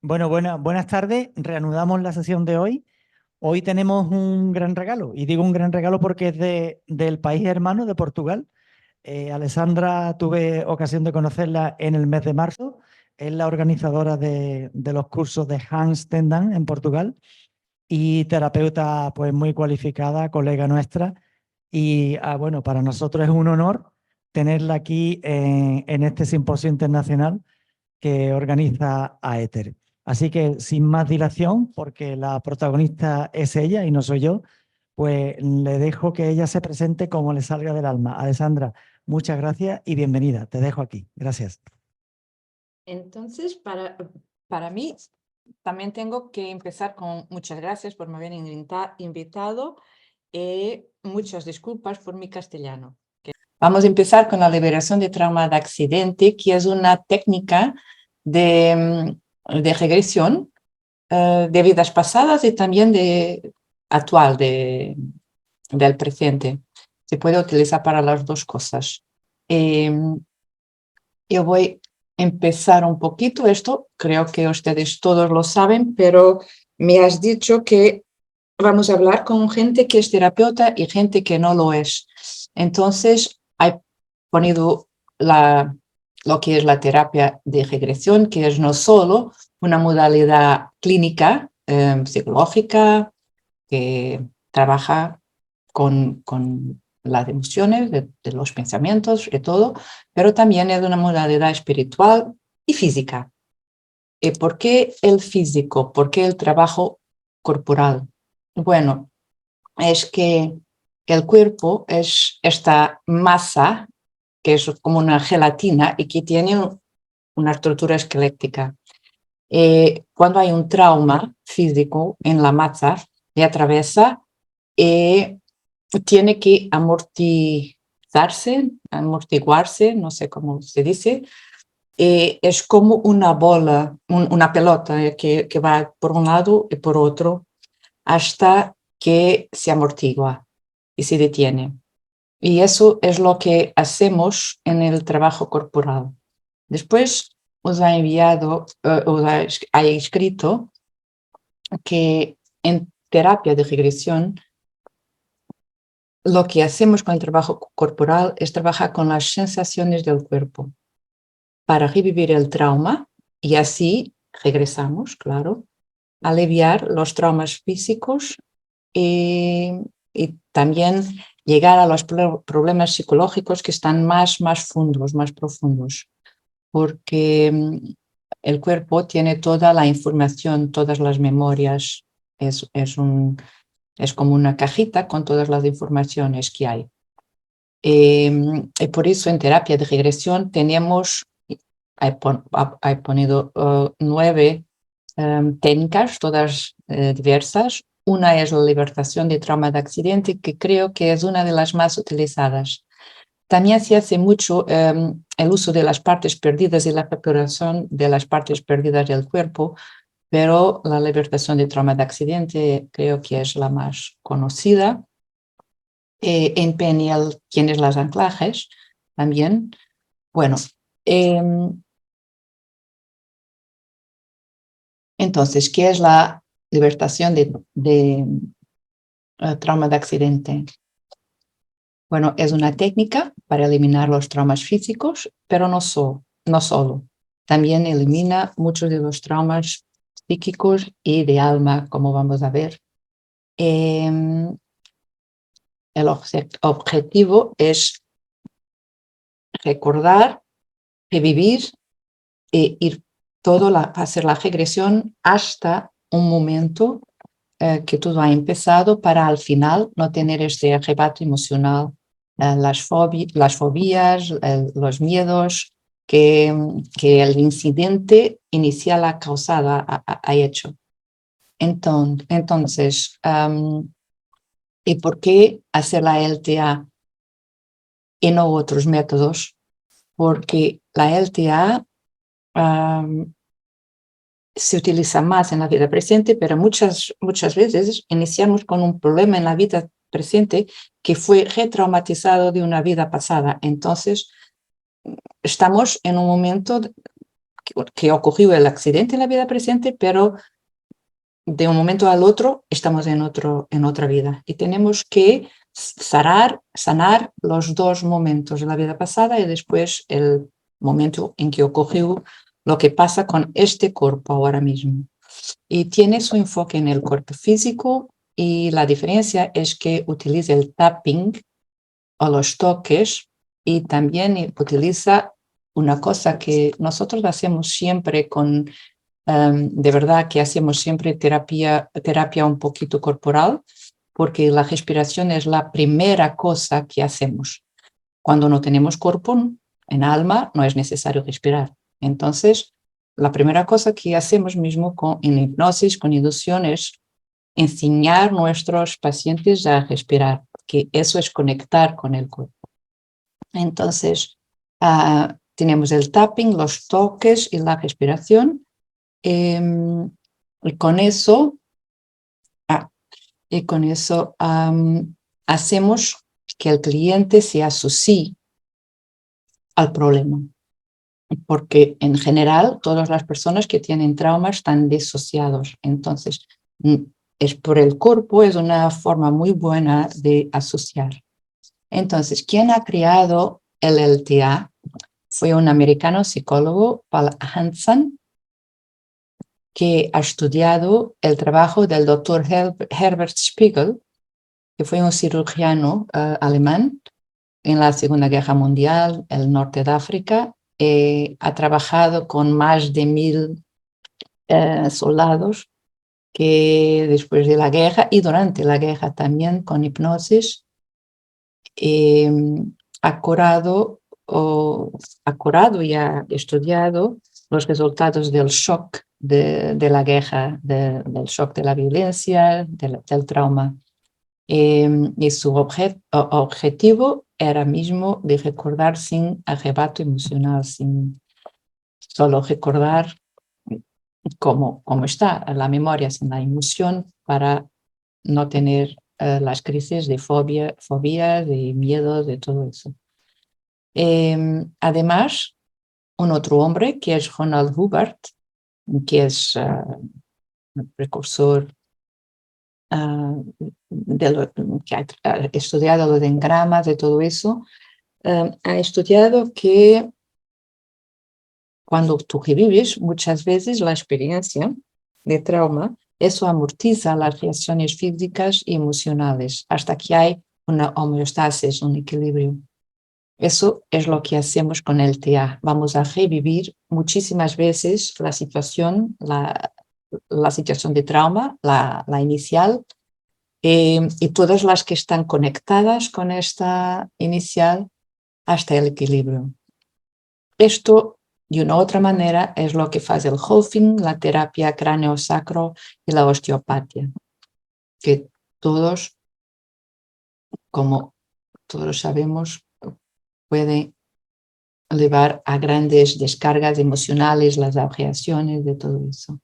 Bueno, buenas tardes. Reanudamos la sesión de hoy. Hoy tenemos un gran regalo, y digo un gran regalo porque es del país hermano de Portugal. Alessandra, tuve ocasión de conocerla en el mes de marzo. Es la organizadora de los cursos de Hans Tendan en Portugal y terapeuta pues muy cualificada, colega nuestra. Y bueno, para nosotros es un honor tenerla aquí en este simposio internacional que organiza AETER. Así que sin más dilación, porque la protagonista es ella y no soy yo, pues le dejo que ella se presente como le salga del alma. Alessandra, muchas gracias y bienvenida. Te dejo aquí. Gracias. Entonces, para mí, también tengo que empezar con muchas gracias por me haber invitado y muchas disculpas por mi castellano. Vamos a empezar con la liberación de trauma de accidente, que es una técnica de regresión de vidas pasadas y también de actual, del presente. Se puede utilizar para las dos cosas. Yo voy a empezar un poquito esto, creo que ustedes todos lo saben, pero me has dicho que vamos a hablar con gente que es terapeuta y gente que no lo es. Entonces, he ponido lo que es la terapia de regresión, que es no solo una modalidad clínica, psicológica, que trabaja con las emociones, de los pensamientos y todo, pero también es una modalidad espiritual y física. ¿Y por qué el físico? ¿Por qué el trabajo corporal? Bueno, es que el cuerpo es esta masa que es como una gelatina y que tiene una estructura esquelética. Cuando hay un trauma físico en la masa, le atraviesa y tiene que amortiguarse, no sé cómo se dice. Es como una bola, una pelota que va por un lado y por otro hasta que se amortigua y se detiene. Y eso es lo que hacemos en el trabajo corporal. Después os ha enviado, ha escrito que en terapia de regresión lo que hacemos con el trabajo corporal es trabajar con las sensaciones del cuerpo para revivir el trauma y así regresamos, claro, a aliviar los traumas físicos y también llegar a los problemas psicológicos que están más fundos, más profundos, porque el cuerpo tiene toda la información, todas las memorias, es como una cajita con todas las informaciones que hay. Y por eso en terapia de regresión tenemos, he ponido 9 técnicas, todas diversas. Una es la liberación de trauma de accidente, que creo que es una de las más utilizadas. También se hace mucho el uso de las partes perdidas y la recuperación de las partes perdidas del cuerpo, pero la liberación de trauma de accidente creo que es la más conocida. En PNL tienes los anclajes también. Bueno, entonces, ¿qué es la liberación de trauma de accidente? Bueno, es una técnica para eliminar los traumas físicos, pero no solo. También elimina muchos de los traumas psíquicos y de alma, como vamos a ver. El objetivo es recordar, revivir e ir hacer la regresión hasta un momento que todo ha empezado para al final no tener este arrebato emocional, las fobías, los miedos que el incidente inicial ha hecho. Entonces, ¿y por qué hacer la LTA y no otros métodos? Porque la LTA se utiliza más en la vida presente, pero muchas veces iniciamos con un problema en la vida presente que fue retraumatizado de una vida pasada. Entonces, estamos en un momento que ocurrió el accidente en la vida presente, pero de un momento al otro estamos en otra vida y tenemos que sanar los dos momentos de la vida pasada y después el momento en que ocurrió lo que pasa con este cuerpo ahora mismo. Y tiene su enfoque en el cuerpo físico y la diferencia es que utiliza el tapping o los toques y también utiliza una cosa que nosotros hacemos siempre de verdad que hacemos siempre terapia un poquito corporal, porque la respiración es la primera cosa que hacemos. Cuando no tenemos cuerpo, en alma, no es necesario respirar. Entonces, la primera cosa que hacemos mismo en hipnosis, con inducción, es enseñar a nuestros pacientes a respirar, que eso es conectar con el cuerpo. Entonces, tenemos el tapping, los toques y la respiración. Y con eso, hacemos que el cliente se asocie al problema. Porque en general todas las personas que tienen traumas están disociados. Entonces, es por el cuerpo, es una forma muy buena de asociar. Entonces, quien ha creado el LTA fue un americano psicólogo, Paul Hansen, que ha estudiado el trabajo del doctor Herbert Spiegel, que fue un cirujano alemán en la Segunda Guerra Mundial, el norte de África. Ha trabajado con más de 1000 soldados que después de la guerra y durante la guerra también con hipnosis ha curado y ha estudiado los resultados del shock de la guerra, del shock de la violencia, del trauma. Y su objetivo era mismo de recordar sin arrebato emocional, sin solo recordar cómo está la memoria, sin la emoción, para no tener las crisis de fobia, de miedo, de todo eso. Además, un otro hombre que es Ronald Hubbard, que es un precursor que ha estudiado los engramas, de todo eso, ha estudiado que cuando tú revives muchas veces la experiencia de trauma, eso amortiza las reacciones físicas y emocionales hasta que hay una homeostasis, un equilibrio. Eso es lo que hacemos con el TA. Vamos a revivir muchísimas veces la situación, la situación de trauma, la inicial, y todas las que están conectadas con esta inicial hasta el equilibrio. Esto, de una otra manera, es lo que hace el Holfing, la terapia cráneo-sacro y la osteopatía, que todos, como todos sabemos, pueden llevar a grandes descargas emocionales, las reacciones de todo eso.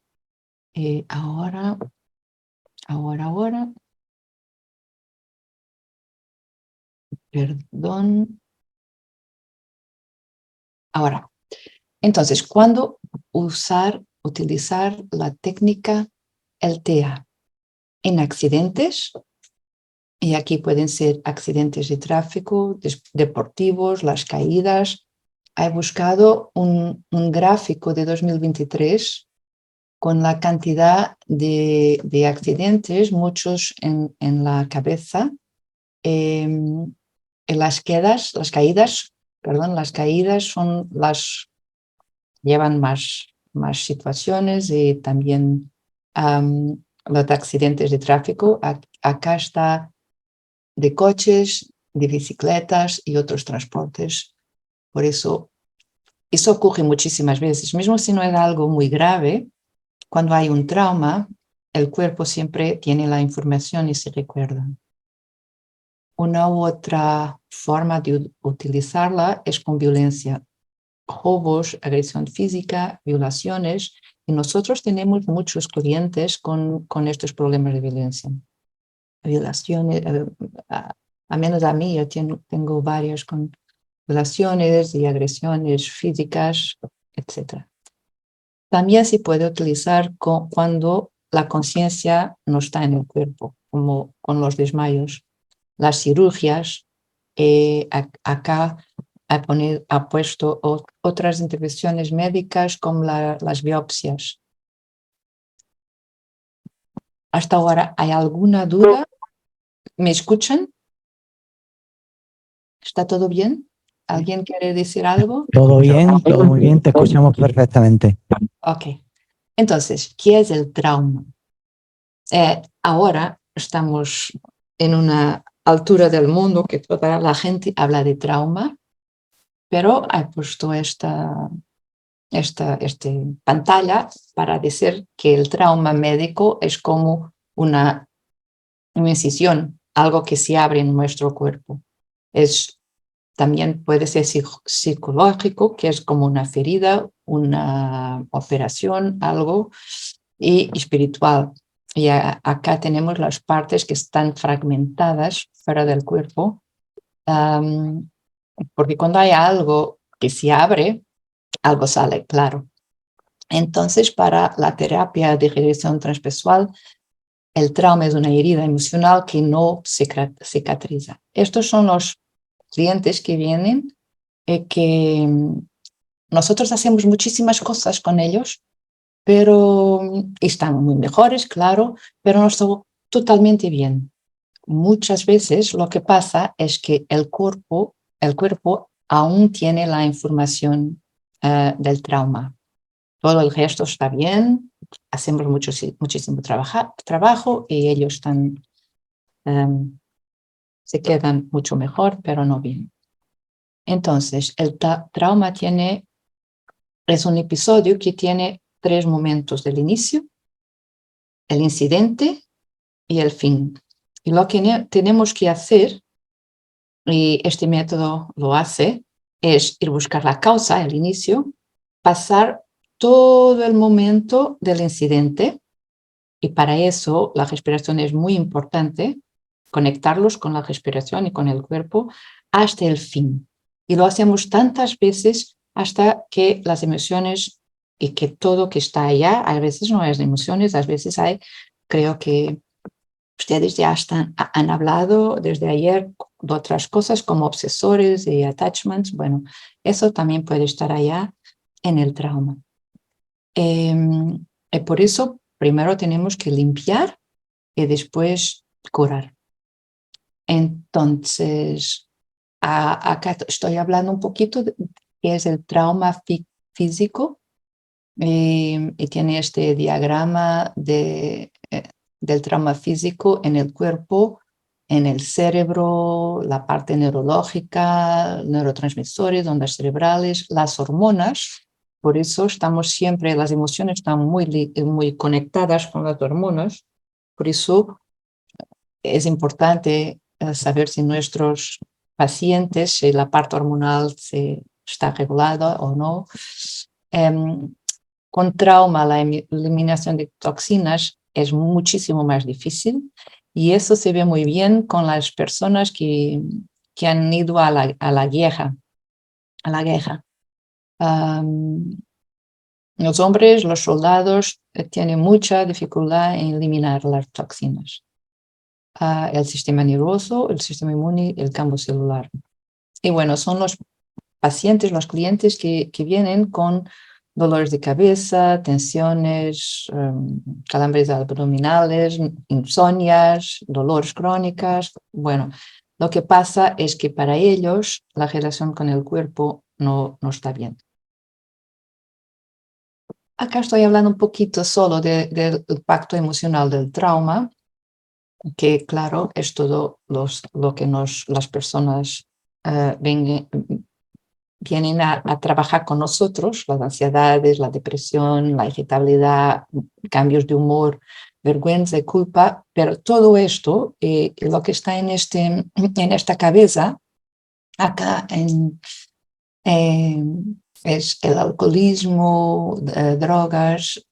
Ahora, perdón. Ahora, entonces, ¿cuándo utilizar la técnica LTA? En accidentes, y aquí pueden ser accidentes de tráfico, deportivos, las caídas. He buscado un gráfico de 2023 con la cantidad de accidentes, muchos en la cabeza, en las caídas llevan más situaciones y también los accidentes de tráfico. Acá está de coches, de bicicletas y otros transportes. Por eso ocurre muchísimas veces, mismo si no es algo muy grave. Cuando hay un trauma, el cuerpo siempre tiene la información y se recuerda. Una u otra forma de utilizarla es con violencia, robos, agresión física, violaciones, y nosotros tenemos muchos clientes con estos problemas de violencia. Violaciones, a menos a mí, yo tengo varios con violaciones y agresiones físicas, etc. también se puede utilizar cuando la conciencia no está en el cuerpo, como con los desmayos. Las cirugías, acá ha puesto otras intervenciones médicas como las biopsias. Hasta ahora, ¿hay alguna duda? ¿Me escuchan? ¿Está todo bien? ¿Alguien quiere decir algo? Todo bien, todo muy bien, te escuchamos perfectamente. Ok. Entonces, ¿qué es el trauma? Ahora estamos en una altura del mundo que toda la gente habla de trauma, pero he puesto esta pantalla para decir que el trauma médico es como una incisión, algo que se abre en nuestro cuerpo. También puede ser psicológico, que es como una ferida, una operación, algo, y espiritual. Y acá tenemos las partes que están fragmentadas fuera del cuerpo, porque cuando hay algo que se abre, algo sale, claro. Entonces, para la terapia de regresión transpessoal, el trauma es una herida emocional que no cicatriza. Estos son los clientes que vienen, que nosotros hacemos muchísimas cosas con ellos, pero están muy mejores, claro, pero no están totalmente bien. Muchas veces lo que pasa es que el cuerpo aún tiene la información del trauma. Todo el resto está bien, hacemos muchísimo trabajo y ellos se quedan mucho mejor, pero no bien. Entonces, el trauma es un episodio que tiene 3 momentos: del inicio, el incidente y el fin. Y lo que tenemos que hacer, y este método lo hace, es ir a buscar la causa, el inicio, pasar todo el momento del incidente, y para eso la respiración es muy importante, conectarlos con la respiración y con el cuerpo hasta el fin. Y lo hacemos tantas veces hasta que las emociones y que todo que está allá, a veces no es de emociones, a veces creo que ustedes ya han hablado desde ayer de otras cosas como obsesores y attachments. Bueno, eso también puede estar allá en el trauma. Y por eso primero tenemos que limpiar y después curar. Entonces, acá estoy hablando un poquito de qué es el trauma físico, y tiene este diagrama del trauma físico en el cuerpo, en el cerebro, la parte neurológica, neurotransmisores, ondas cerebrales, las hormonas. Por eso las emociones están muy conectadas con las hormonas. Por eso es importante saber si nuestros pacientes, si la parte hormonal está regulada o no. Con trauma, la eliminación de toxinas es muchísimo más difícil, y eso se ve muy bien con las personas que han ido a la guerra. Los hombres, los soldados, tienen mucha dificultad en eliminar las toxinas. El sistema nervioso, el sistema inmune, el campo celular. Y bueno, son los pacientes, los clientes que vienen con dolores de cabeza, tensiones, calambres abdominales, insomnias, dolores crónicas. Bueno, lo que pasa es que para ellos la relación con el cuerpo no está bien. Acá estoy hablando un poquito solo del impacto emocional del trauma, que claro, es todo lo que las personas vienen a trabajar con nosotros: las ansiedades, la depresión, la irritabilidad, cambios de humor, vergüenza y culpa. Pero todo esto, lo que está en esta cabeza, acá es el alcoholismo, drogas,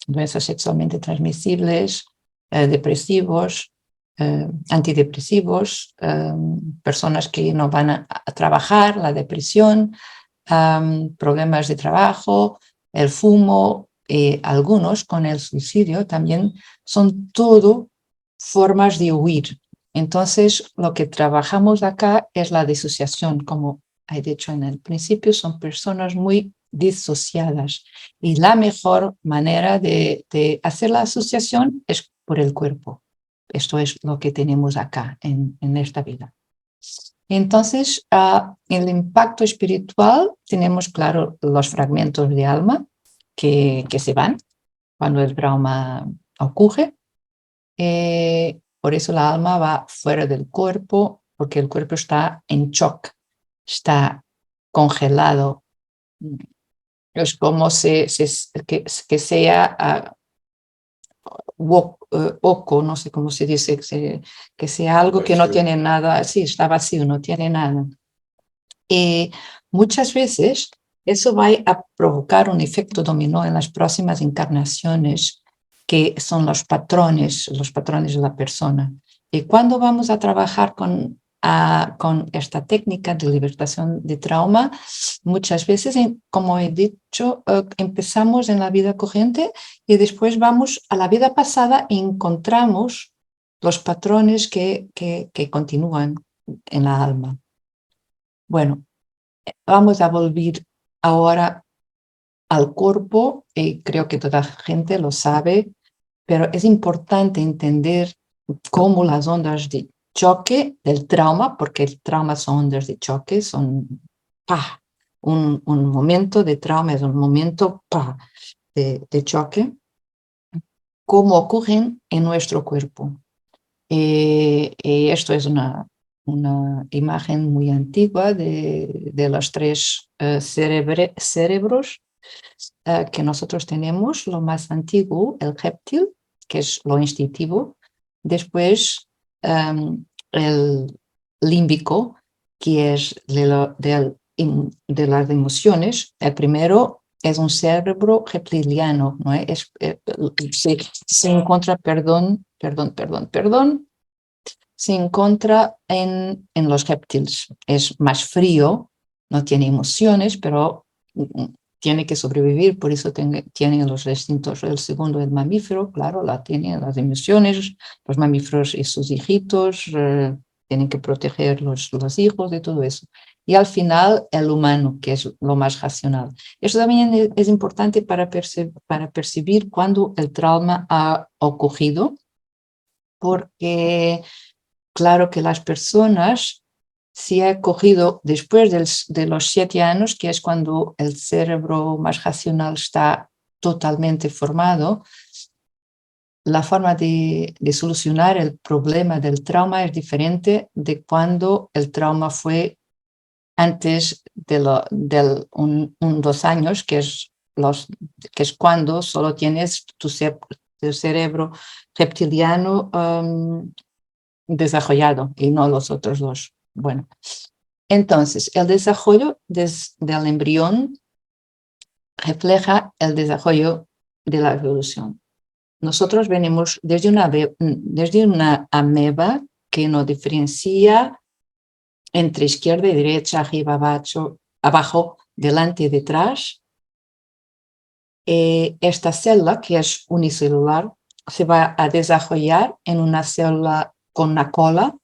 doenças sexualmente transmisibles, depresivos, antidepresivos, personas que no van a trabajar, la depresión, problemas de trabajo, el fumo y algunos con el suicidio también son todo formas de huir. Entonces, lo que trabajamos acá es la disociación, como he dicho en el principio, son personas muy disociadas y la mejor manera de hacer la asociación es por el cuerpo. Esto es lo que tenemos acá en esta vida. Entonces, el impacto espiritual, tenemos claro los fragmentos de alma que se van cuando el trauma ocurre. Por eso la alma va fuera del cuerpo, porque el cuerpo está en shock, está congelado. Es como que sea oco, no sé cómo se dice, que sea algo que no tiene nada, sí, está vacío, no tiene nada. Y muchas veces eso va a provocar un efecto dominó en las próximas encarnaciones, que son los patrones de la persona. Y cuando vamos a trabajar con esta técnica de libertación de trauma, muchas veces, como he dicho, empezamos en la vida corriente y después vamos a la vida pasada y encontramos los patrones que continúan en la alma. Bueno, vamos a volver ahora al cuerpo, y creo que toda la gente lo sabe, pero es importante entender cómo las ondas de choque del trauma, porque el trauma son ondas de choque, son un momento de trauma, es un momento de choque, cómo ocurren en nuestro cuerpo. Y esto es una imagen muy antigua de los tres cerebros que nosotros tenemos. Lo más antiguo, el réptil, que es lo instintivo. Después, el límbico, que es de las emociones. El primero es un cerebro reptiliano, ¿no? Se encuentra, se encuentra en los reptiles. Es más frío, no tiene emociones, pero tiene que sobrevivir, por eso tiene los instintos. El segundo, el mamífero, claro, tiene las emociones, los mamíferos y sus hijitos, tienen que proteger los hijos y todo eso. Y al final, el humano, que es lo más racional. Eso también es importante para percibir cuando el trauma ha ocurrido, porque claro que las personas, si ha cogido después de los 7 años, que es cuando el cerebro más racional está totalmente formado, la forma de solucionar el problema del trauma es diferente de cuando el trauma fue antes de 2 años, que es cuando solo tienes tu cerebro reptiliano desarrollado y no los otros dos. Bueno, entonces el desarrollo del embrión refleja el desarrollo de la evolución. Nosotros venimos desde una ameba que nos diferencia entre izquierda y derecha, arriba, abajo, delante y detrás. Esta célula, que es unicelular, se va a desarrollar en una célula con una cola,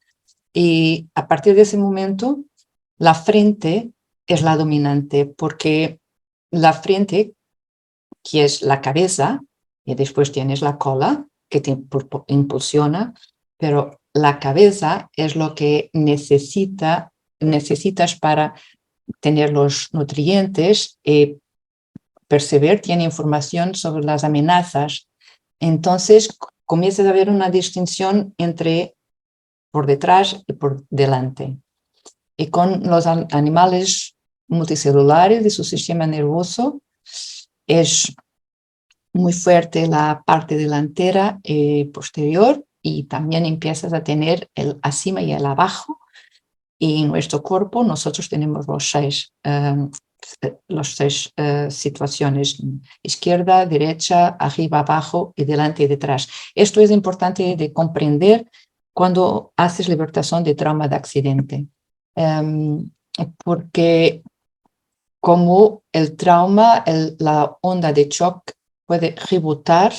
y a partir de ese momento la frente es la dominante, porque la frente, que es la cabeza, y después tienes la cola que te impulsiona, pero la cabeza es lo que necesitas para tener los nutrientes y percibir, tiene información sobre las amenazas. Entonces comienza a haber una distinción entre por detrás y por delante. Y con los animales multicelulares de su sistema nervioso es muy fuerte la parte delantera y posterior, y también empiezas a tener el acima y el abajo. Y en nuestro cuerpo nosotros tenemos los seis situaciones: izquierda, derecha, arriba, abajo y delante y detrás. Esto es importante de comprender cuando haces libertación de trauma de accidente, porque cómo el trauma, la onda de shock puede rebotar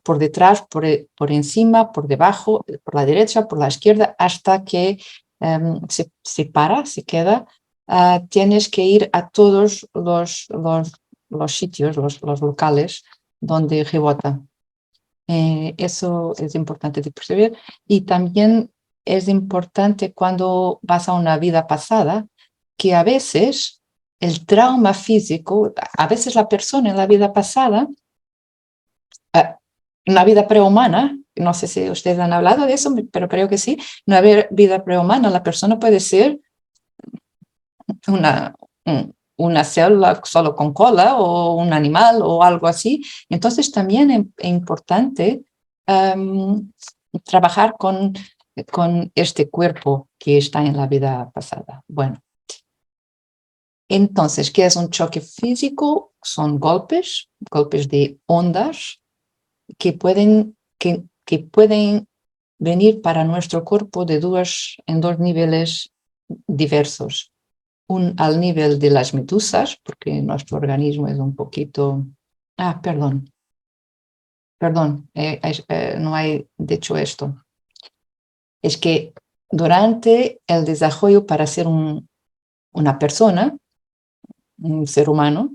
por detrás, por encima, por debajo, por la derecha, por la izquierda, hasta que se para, se queda. Tienes que ir a todos los sitios, los locales donde rebota. Eso es importante de percibir. Y también es importante cuando vas a una vida pasada, que a veces el trauma físico, a veces la persona en la vida pasada, en la vida prehumana, no sé si ustedes han hablado de eso, pero creo que sí, en la vida prehumana la persona puede ser una, una célula solo con cola o un animal o algo así. Entonces también es importante trabajar con este cuerpo que está en la vida pasada. Bueno, entonces, ¿qué es un choque físico? Son golpes de ondas que pueden venir para nuestro cuerpo en dos niveles diversos. Al nivel de las medusas, porque nuestro organismo es un poquito... perdón, no hay dicho esto. Es que durante el desarrollo para ser una persona, un ser humano,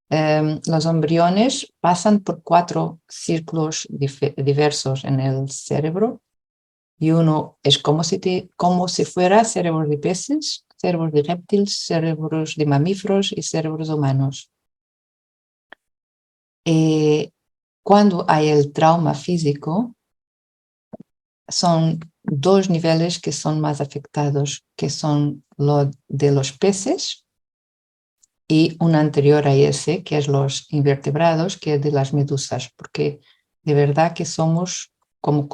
los embriones pasan por 4 círculos diversos en el cerebro y uno es como si fuera cerebros de peces, cerebros de reptiles, cerebros de mamíferos y cerebros humanos. Cuando hay el trauma físico, son 2 niveles que son más afectados, que son lo de los peces y un anterior a ese, que es los invertebrados, que es de las medusas, porque de verdad que somos como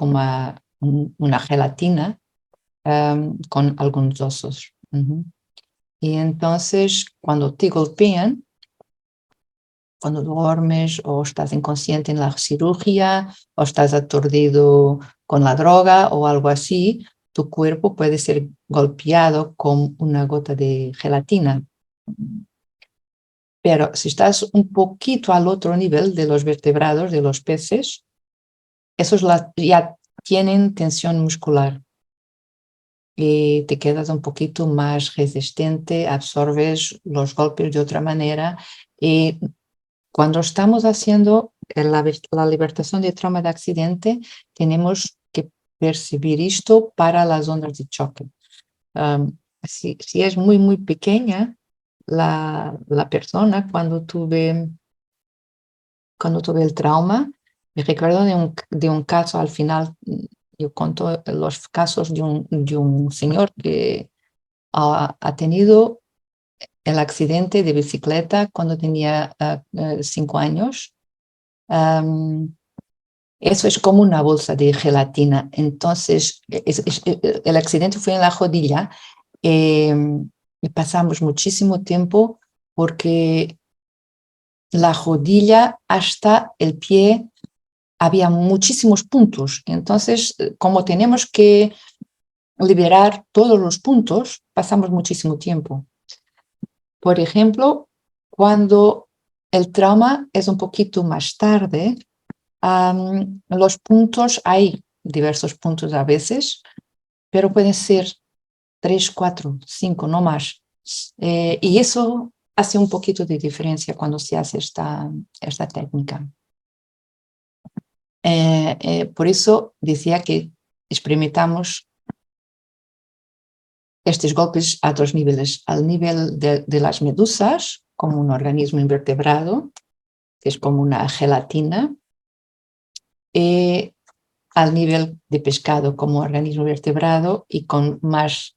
una gelatina con algunos osos. Y entonces, cuando te golpean, cuando duermes o estás inconsciente en la cirugía o estás aturdido con la droga o algo así, tu cuerpo puede ser golpeado con una gota de gelatina. Pero si estás un poquito al otro nivel de los vertebrados, de los peces, esos ya tienen tensión muscular y te quedas un poquito más resistente, absorbes los golpes de otra manera. Y cuando estamos haciendo la libertación de trauma de accidente, tenemos que percibir esto para las ondas de choque. Si es muy, muy pequeña la persona, cuando tuve el trauma, me recuerdo de un caso al final. Yo cuento los casos de un señor que ha tenido el accidente de bicicleta cuando tenía 5 años. Eso es como una bolsa de gelatina. Entonces, el accidente fue en la rodilla y pasamos muchísimo tiempo porque la rodilla hasta el pie había muchísimos puntos. Entonces, como tenemos que liberar todos los puntos, pasamos muchísimo tiempo. Por ejemplo, cuando el trauma es un poquito más tarde, los puntos, hay diversos puntos a veces, pero pueden ser 3, 4, 5, no más. Y eso hace un poquito de diferencia cuando se hace esta técnica. Por eso decía que experimentamos estos golpes a 2 niveles. Al nivel de las medusas, como un organismo invertebrado, que es como una gelatina, y al nivel de pescado, como organismo vertebrado y con más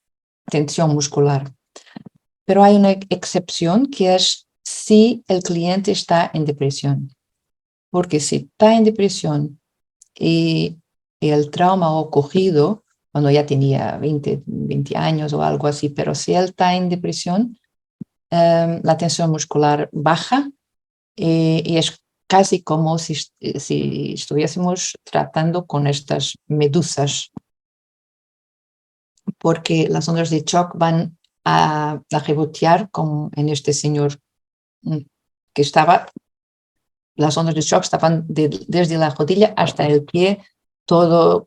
tensión muscular. Pero hay una excepción, que es si el cliente está en depresión. Porque si está en depresión y el trauma ha ocurrido cuando ya tenía 20 años o algo así, pero si él está en depresión, la tensión muscular baja y es casi como si estuviésemos tratando con estas medusas, porque las ondas de shock van a rebotear como en este señor que estaba, las ondas de shock estaban desde la rodilla hasta el pie, todo,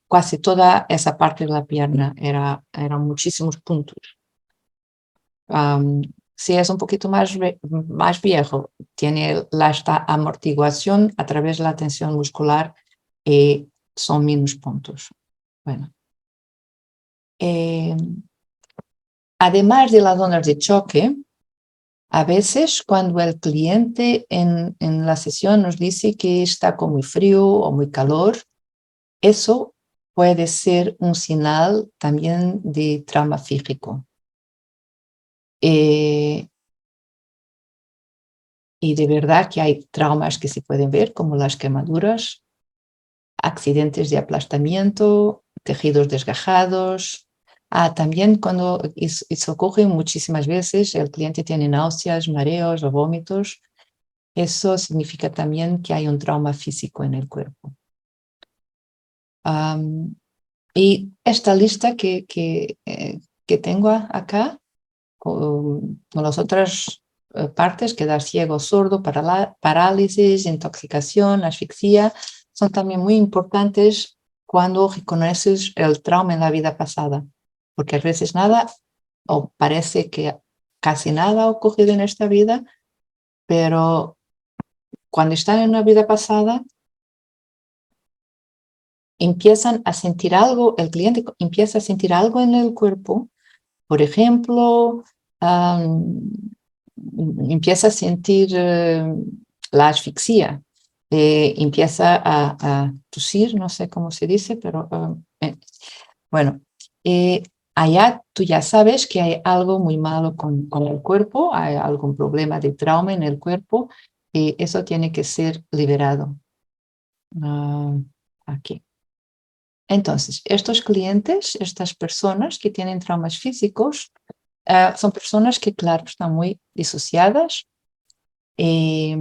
casi toda esa parte de la pierna, eran muchísimos puntos. Si es un poquito más viejo, tiene esta amortiguación a través de la tensión muscular y son menos puntos. Bueno. Además de las zonas de choque, a veces cuando el cliente en la sesión nos dice que está con muy frío o muy calor, eso puede ser un señal también de trauma físico. Y de verdad que hay traumas que se pueden ver, como las quemaduras, accidentes de aplastamiento, tejidos desgajados. También cuando eso ocurre muchísimas veces, el cliente tiene náuseas, mareos o vómitos. Eso significa también que hay un trauma físico en el cuerpo. Y esta lista que tengo acá, con las otras partes, quedar ciego, sordo, parálisis, intoxicación, asfixia, son también muy importantes cuando reconoces el trauma en la vida pasada, porque a veces nada, o parece que casi nada ha ocurrido en esta vida, pero cuando están en una vida pasada, empiezan a sentir algo, el cliente empieza a sentir algo en el cuerpo. Por ejemplo, empieza a sentir la asfixia, empieza a tosir, no sé cómo se dice, pero bueno, allá tú ya sabes que hay algo muy malo con el cuerpo, hay algún problema de trauma en el cuerpo y eso tiene que ser liberado. Aquí. Entonces, estos clientes, estas personas que tienen traumas físicos, son personas que, claro, están muy disociadas. Y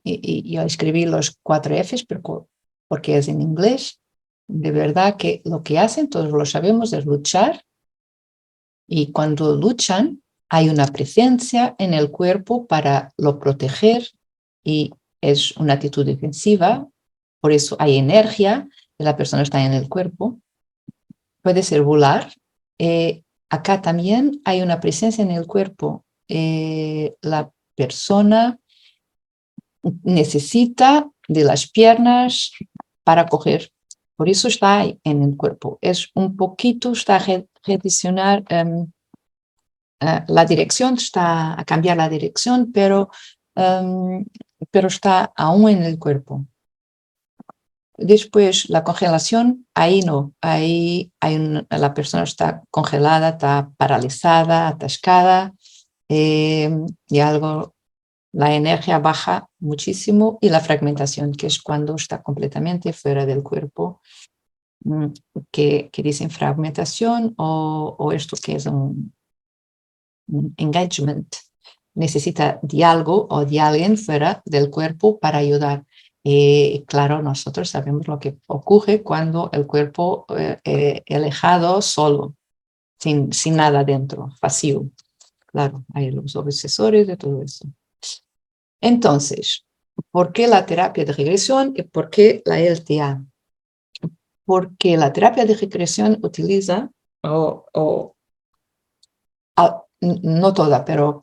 yo escribí los 4 Fs porque es en inglés. De verdad que lo que hacen, todos lo sabemos, es luchar. Y cuando luchan, hay una presencia en el cuerpo para lo proteger y es una actitud defensiva. Por eso hay energía y la persona está en el cuerpo. Puede ser volar. Acá también hay una presencia en el cuerpo. La persona necesita de las piernas para coger. Por eso está ahí en el cuerpo. Es un poquito, está a redireccionar la dirección, está a cambiar la dirección, pero está aún en el cuerpo. Después, la congelación, ahí no, ahí la persona está congelada, está paralizada, atascada, y la energía baja muchísimo, y la fragmentación, que es cuando está completamente fuera del cuerpo, que dicen fragmentación o esto que es un engagement, necesita de algo o de alguien fuera del cuerpo para ayudar. Claro, nosotros sabemos lo que ocurre cuando el cuerpo es alejado solo, sin nada dentro, vacío. Claro, hay los obsesores de todo eso. Entonces, ¿por qué la terapia de regresión y por qué la LTA? Porque la terapia de regresión utiliza, no toda, pero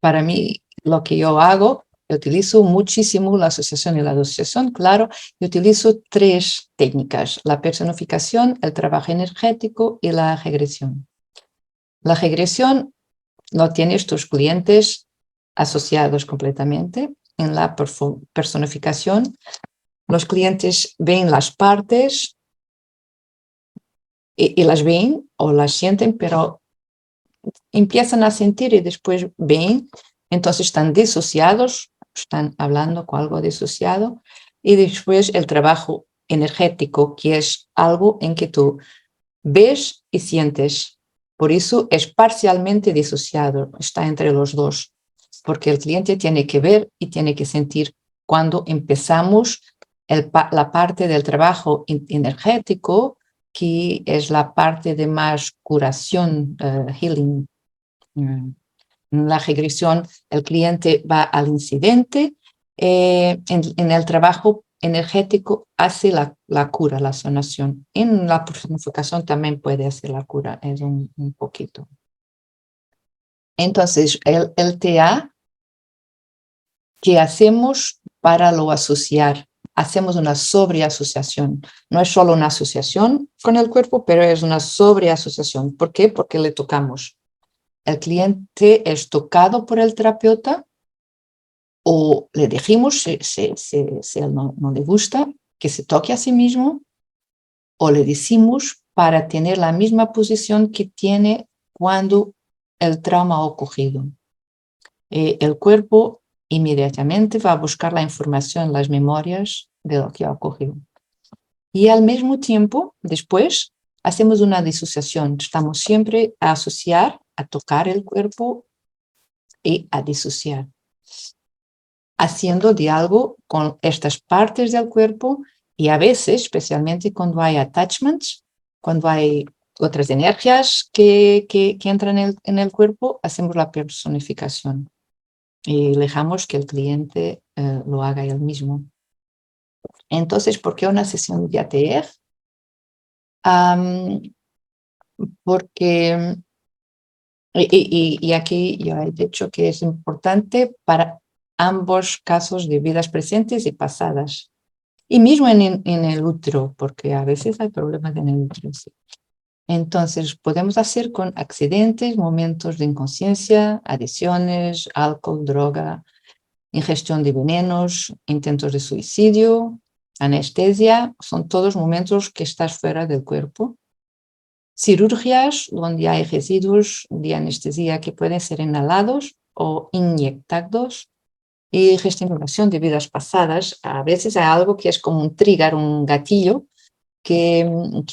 para mí lo que yo hago, yo utilizo muchísimo la asociación y la disociación, claro, y utilizo 3 técnicas: la personificación, el trabajo energético y la regresión. La regresión lo tienes tus clientes asociados completamente. En la personificación, los clientes ven las partes y las ven o las sienten, pero empiezan a sentir y después ven, entonces están disociados, están hablando con algo disociado, y después el trabajo energético, que es algo en que tú ves y sientes. Por eso es parcialmente disociado, está entre los dos, porque el cliente tiene que ver y tiene que sentir. Cuando empezamos la parte del trabajo energético, que es la parte de más curación, healing. En la regresión, el cliente va al incidente, en el trabajo energético hace la cura, la sanación. En la personificación también puede hacer la cura, es un poquito. Entonces, el TA, ¿qué hacemos para lo asociar? Hacemos una sobreasociación. No es solo una asociación con el cuerpo, pero es una sobreasociación. ¿Por qué? Porque le tocamos. El cliente es tocado por el terapeuta o le dijimos, si él no le gusta, que se toque a sí mismo, o le decimos para tener la misma posición que tiene cuando el trauma ha ocurrido. El cuerpo inmediatamente va a buscar la información, las memorias de lo que ha ocurrido. Y al mismo tiempo, después, hacemos una disociación. Estamos siempre a asociar, a tocar el cuerpo y a disociar, haciendo diálogo con estas partes del cuerpo y a veces, especialmente cuando hay attachments, cuando hay otras energías que entran en el cuerpo, hacemos la personificación y dejamos que el cliente lo haga él mismo. Entonces, ¿por qué una sesión de ATR? Porque, y aquí yo he dicho que es importante para ambos casos de vidas presentes y pasadas. Y mismo en el útero, porque a veces hay problemas en el útero. Sí. Entonces, podemos hacer con accidentes, momentos de inconsciencia, adicciones, alcohol, droga, ingestión de venenos, intentos de suicidio, anestesia, son todos momentos que estás fuera del cuerpo. Cirugías donde hay residuos de anestesia que pueden ser inhalados o inyectados. Y gestionación de vidas pasadas, a veces hay algo que es como un trigger, un gatillo que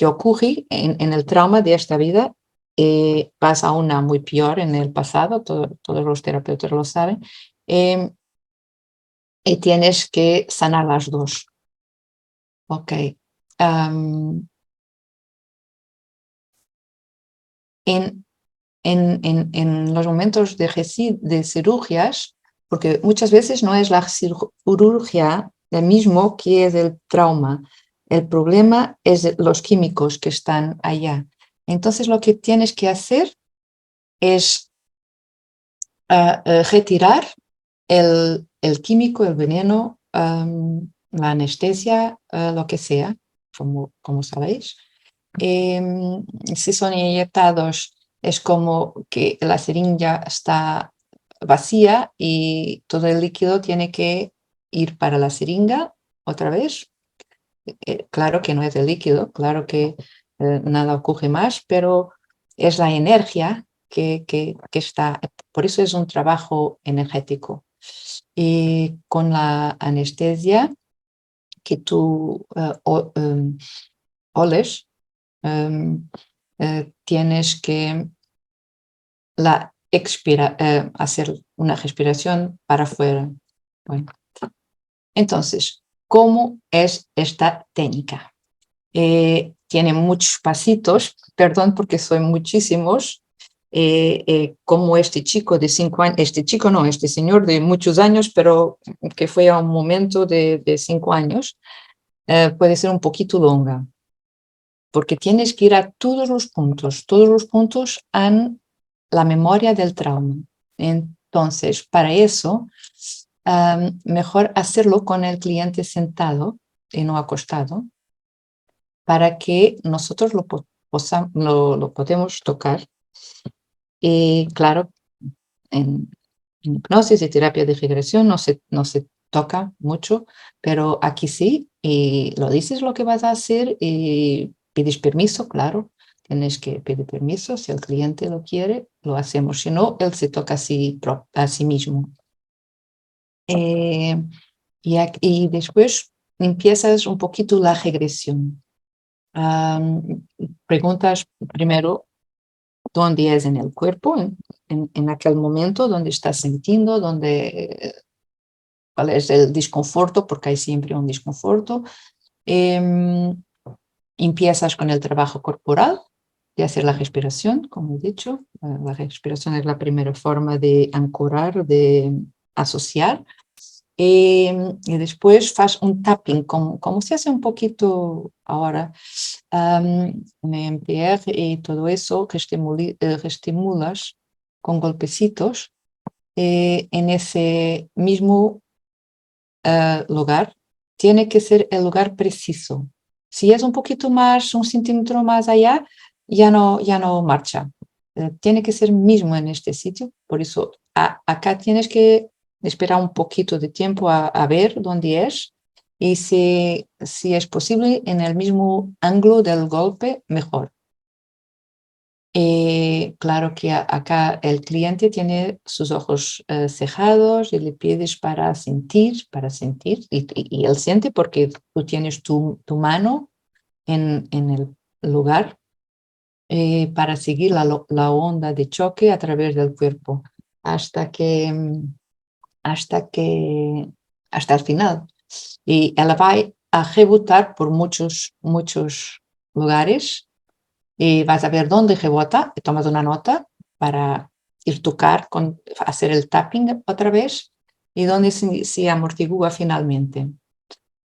ocurre en el trauma de esta vida. Pasa una muy peor en el pasado, todos los terapeutas lo saben, y tienes que sanar las dos. Ok. En los momentos de cirugías, porque muchas veces no es la cirugía el mismo que es el trauma. El problema es los químicos que están allá. Entonces lo que tienes que hacer es retirar el químico, el veneno, la anestesia, lo que sea, como sabéis. Si son inyectados, es como que la siringa está vacía y todo el líquido tiene que ir para la siringa otra vez. Claro que no es el líquido, claro que nada ocurre más, pero es la energía que está, por eso es un trabajo energético. Y con la anestesia que tú oles, tienes que hacer una respiración para afuera. Bueno. Entonces, ¿cómo es esta técnica? Tiene muchos pasitos, perdón porque son muchísimos, como este chico de 5 años, este señor de muchos años, pero que fue a un momento de 5 años, puede ser un poquito longa, porque tienes que ir a todos los puntos han la memoria del trauma. Entonces, para eso, mejor hacerlo con el cliente sentado y no acostado, para que nosotros lo podemos tocar. Y claro, en hipnosis y terapia de regresión no se toca mucho, pero aquí sí, y lo dices lo que vas a hacer y pides permiso, claro, tienes que pedir permiso, si el cliente lo quiere, lo hacemos, si no, él se toca a sí mismo. Y después empiezas un poquito la regresión. Preguntas primero dónde es en el cuerpo, en aquel momento, dónde estás sintiendo, cuál es el desconforto, porque hay siempre un desconforto. empiezas con el trabajo corporal, de hacer la respiración, como he dicho. La respiración es la primera forma de ancorar, de asociar. Y después faz un tapping, como se hace un poquito ahora en MPR y todo eso, que estimulas con golpecitos en ese mismo lugar. Tiene que ser el lugar preciso. Si es un poquito más, un centímetro más allá, ya no marcha. Tiene que ser mismo en este sitio. Por eso acá tienes que esperar un poquito de tiempo a ver dónde es. Y si es posible, en el mismo ángulo del golpe, mejor. Claro que acá el cliente tiene sus ojos cerrados y le pides para sentir, y él siente porque tú tienes tu mano en el lugar para seguir la onda de choque a través del cuerpo hasta que, hasta que, hasta el final. Y él va a rebotar por muchos lugares y vas a ver dónde rebota, tomas una nota para ir tocar, hacer el tapping otra vez y dónde se amortigua finalmente.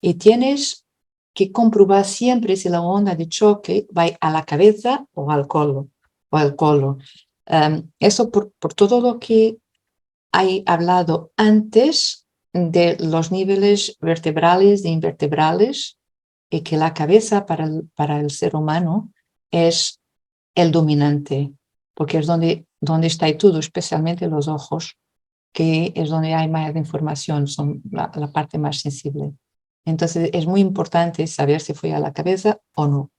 Y tienes que comprobar siempre si la onda de choque va a la cabeza o al colo. Eso por todo lo que he hablado antes de los niveles vertebrales e invertebrales y que la cabeza para el ser humano es el dominante, porque es donde está todo, especialmente los ojos, que es donde hay más información, son la parte más sensible. Entonces es muy importante saber si fue a la cabeza o no.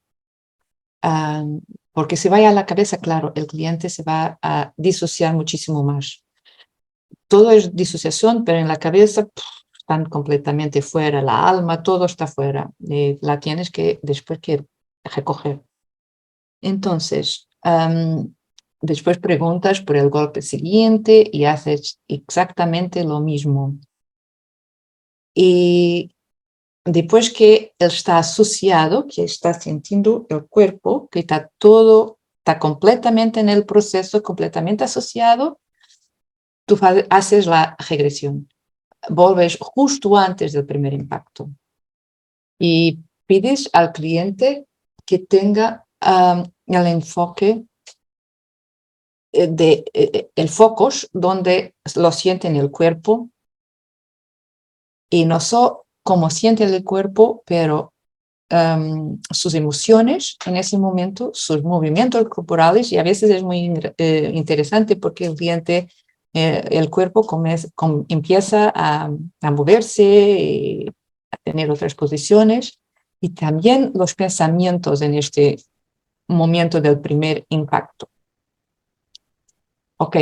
Porque si va a la cabeza, claro, el cliente se va a disociar muchísimo más. Todo es disociación, pero en la cabeza están completamente fuera, la alma, todo está fuera. La tienes que después que recoger. Entonces, después preguntas por el golpe siguiente y haces exactamente lo mismo. Y después que él está asociado, que está sintiendo el cuerpo, que está completamente en el proceso, completamente asociado, tú haces la regresión. Volves justo antes del primer impacto y pides al cliente que tenga el enfoque el focus donde lo siente en el cuerpo y no solo cómo siente el cuerpo, pero sus emociones en ese momento, sus movimientos corporales, y a veces es muy interesante porque el cliente, el cuerpo empieza a moverse y a tener otras posiciones, y también los pensamientos en este momento del primer impacto. Ok,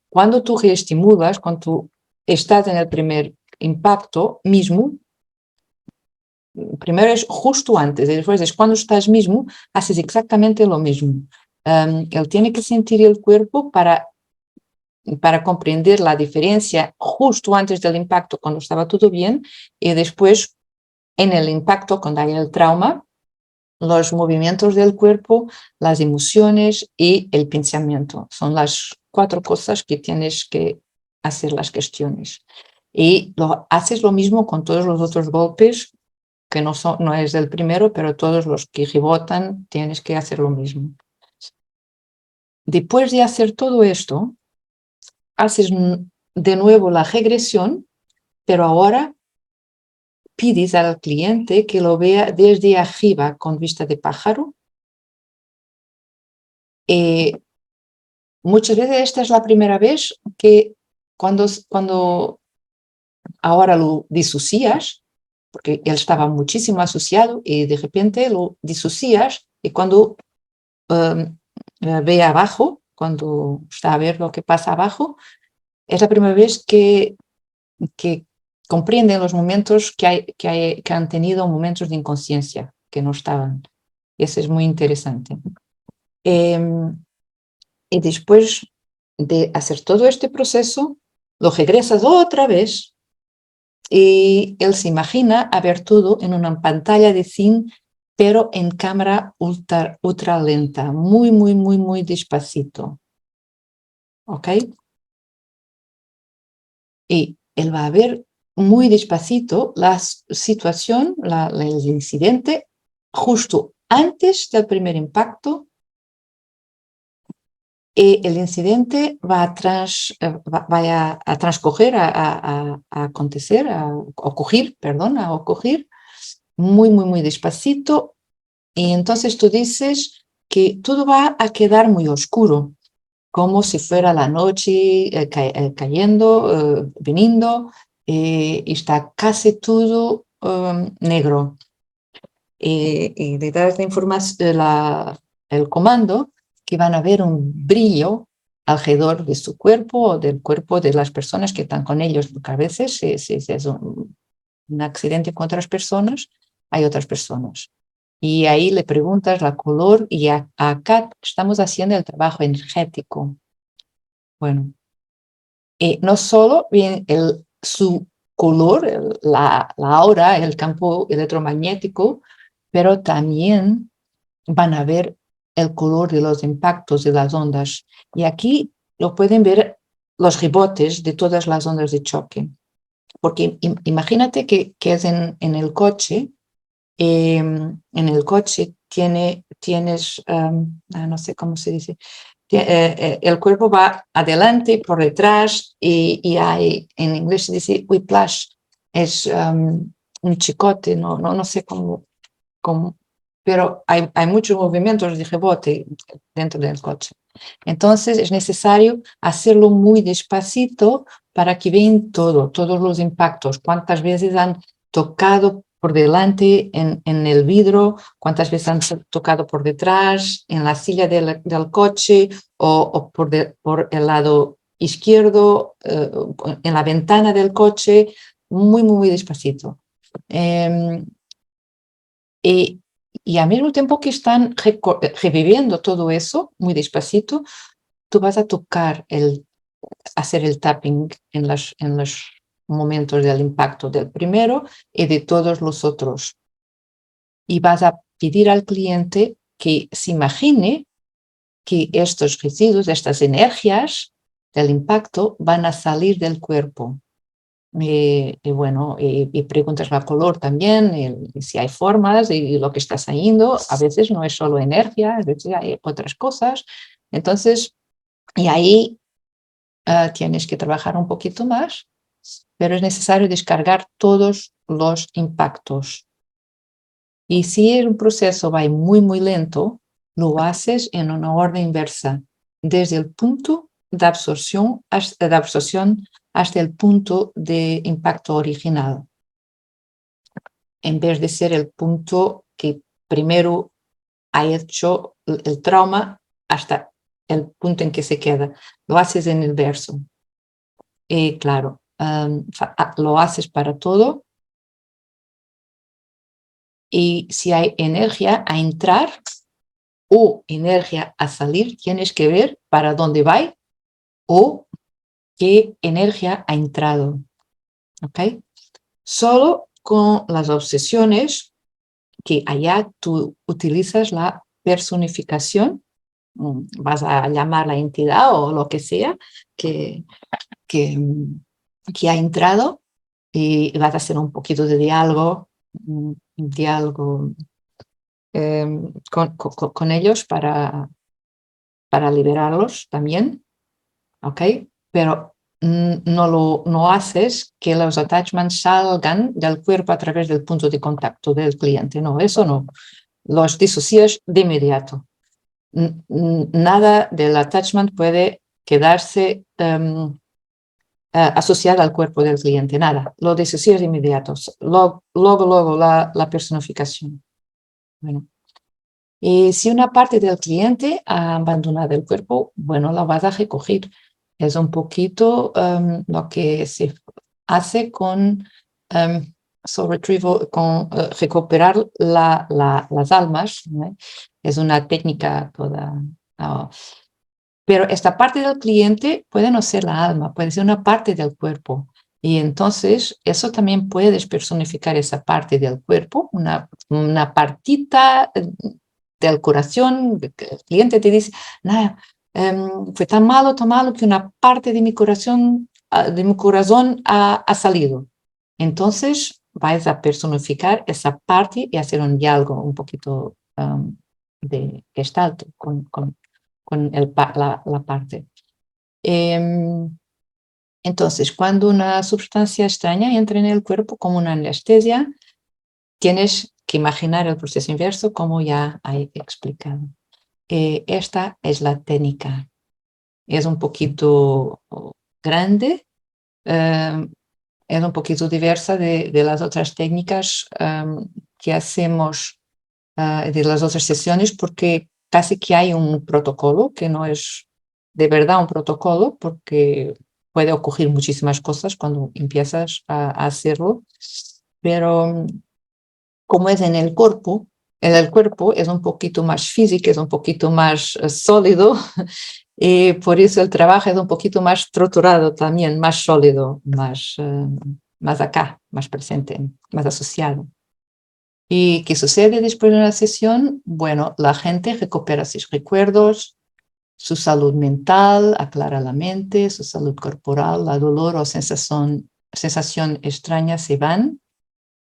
cuando tú reestimulas, cuando tú estás en el primer impacto mismo, primero es justo antes, y después es cuando estás mismo, haces exactamente lo mismo. Él tiene que sentir el cuerpo para comprender la diferencia justo antes del impacto, cuando estaba todo bien, y después en el impacto, cuando hay el trauma, los movimientos del cuerpo, las emociones y el pensamiento. Son las 4 cosas que tienes que hacer las gestiones. Y haces lo mismo con todos los otros golpes, que no es el primero, pero todos los que rebotan tienes que hacer lo mismo. Después de hacer todo esto, haces de nuevo la regresión, pero ahora pides al cliente que lo vea desde arriba con vista de pájaro. Muchas veces esta es la primera vez que cuando ahora lo disocias, porque él estaba muchísimo asociado y de repente lo disocias y cuando ve abajo, cuando está a ver lo que pasa abajo, es la primera vez que comprenden los momentos que han tenido momentos de inconsciencia, que no estaban. Y eso es muy interesante. Y después de hacer todo este proceso, lo regresas otra vez y él se imagina haber todo en una pantalla de cine pero en cámara ultra lenta, muy despacito. ¿Ok? Y él va a ver muy despacito la situación, el incidente, justo antes del primer impacto. El incidente va a transcoger, a acontecer, a ocurrir, perdón, a ocurrir muy despacito. Y entonces tú dices que todo va a quedar muy oscuro, como si fuera la noche cayendo, viniendo, y está casi todo negro. Y le das la información, el comando, que van a ver un brillo alrededor de su cuerpo o del cuerpo de las personas que están con ellos, porque a veces si es un accidente con otras personas, hay otras personas. Y ahí le preguntas la color y acá estamos haciendo el trabajo energético. Bueno, no solo bien su color, la aura, el campo electromagnético, pero también van a ver el color de los impactos de las ondas. Y aquí lo pueden ver los rebotes de todas las ondas de choque. Porque imagínate que es en el coche. En el coche tienes, no sé cómo se dice, el cuerpo va adelante, por detrás, y hay, en inglés se dice whiplash, es un chicote, no sé cómo, pero hay muchos movimientos de rebote dentro del coche. Entonces es necesario hacerlo muy despacito para que vean todos los impactos, cuántas veces han tocado por delante en el vidrio, cuántas veces han tocado por detrás, en la silla del coche o por el lado izquierdo, en la ventana del coche, muy despacito. Y al mismo tiempo que están reviviendo todo eso muy despacito, tú vas a hacer el tapping en los momentos del impacto del primero y de todos los otros. Y vas a pedir al cliente que se imagine que estos residuos, estas energías del impacto van a salir del cuerpo. Y preguntas la color también, y si hay formas y lo que está saliendo. A veces no es solo energía, a veces hay otras cosas. Entonces, y ahí tienes que trabajar un poquito más, pero es necesario descargar todos los impactos. Y si un proceso va muy lento, lo haces en una orden inversa, desde el punto de absorción hasta el punto de impacto original, en vez de ser el punto que primero ha hecho el trauma hasta el punto en que se queda. Lo haces en el verso. Y claro, lo haces para todo. Y si hay energía a entrar o energía a salir, tienes que ver para dónde va o qué energía ha entrado. ¿Ok? Solo con las obsesiones, que allá tú utilizas la personificación, vas a llamar la entidad o lo que sea que ha entrado, y vas a hacer un poquito de diálogo con ellos para liberarlos también, ¿ok? Pero no haces que los attachments salgan del cuerpo a través del punto de contacto del cliente, no, eso no. Los disocias de inmediato. Nada del attachment puede quedarse asociado al cuerpo del cliente, nada. Lo disocias de inmediato. Luego la personificación. Bueno. Y si una parte del cliente ha abandonado el cuerpo, bueno, la vas a recoger. Es un poquito lo que se hace con retrieval, con recuperar las almas, ¿no? Es una técnica toda. Pero esta parte del cliente puede no ser la alma, puede ser una parte del cuerpo. Y entonces eso también puedes personificar esa parte del cuerpo, una partita del corazón. El cliente te dice, nada, fue tan malo que una parte de mi corazón ha salido. Entonces vais a personificar esa parte y hacer un diálogo un poquito de gestalt con la parte. Entonces, cuando una sustancia extraña entra en el cuerpo como una anestesia, tienes que imaginar el proceso inverso como ya he explicado. Esta es la técnica. Es un poquito grande, es un poquito diversa de las otras técnicas que hacemos, de las otras sesiones, porque casi que hay un protocolo que no es de verdad un protocolo, porque puede ocurrir muchísimas cosas cuando empiezas a hacerlo, pero como es en el cuerpo es un poquito más físico, es un poquito más sólido, y por eso el trabajo es un poquito más estructurado también, más sólido, más acá, más presente, más asociado. ¿Y qué sucede después de una sesión? Bueno, la gente recupera sus recuerdos, su salud mental, aclara la mente, su salud corporal, la dolor o sensación extraña se van.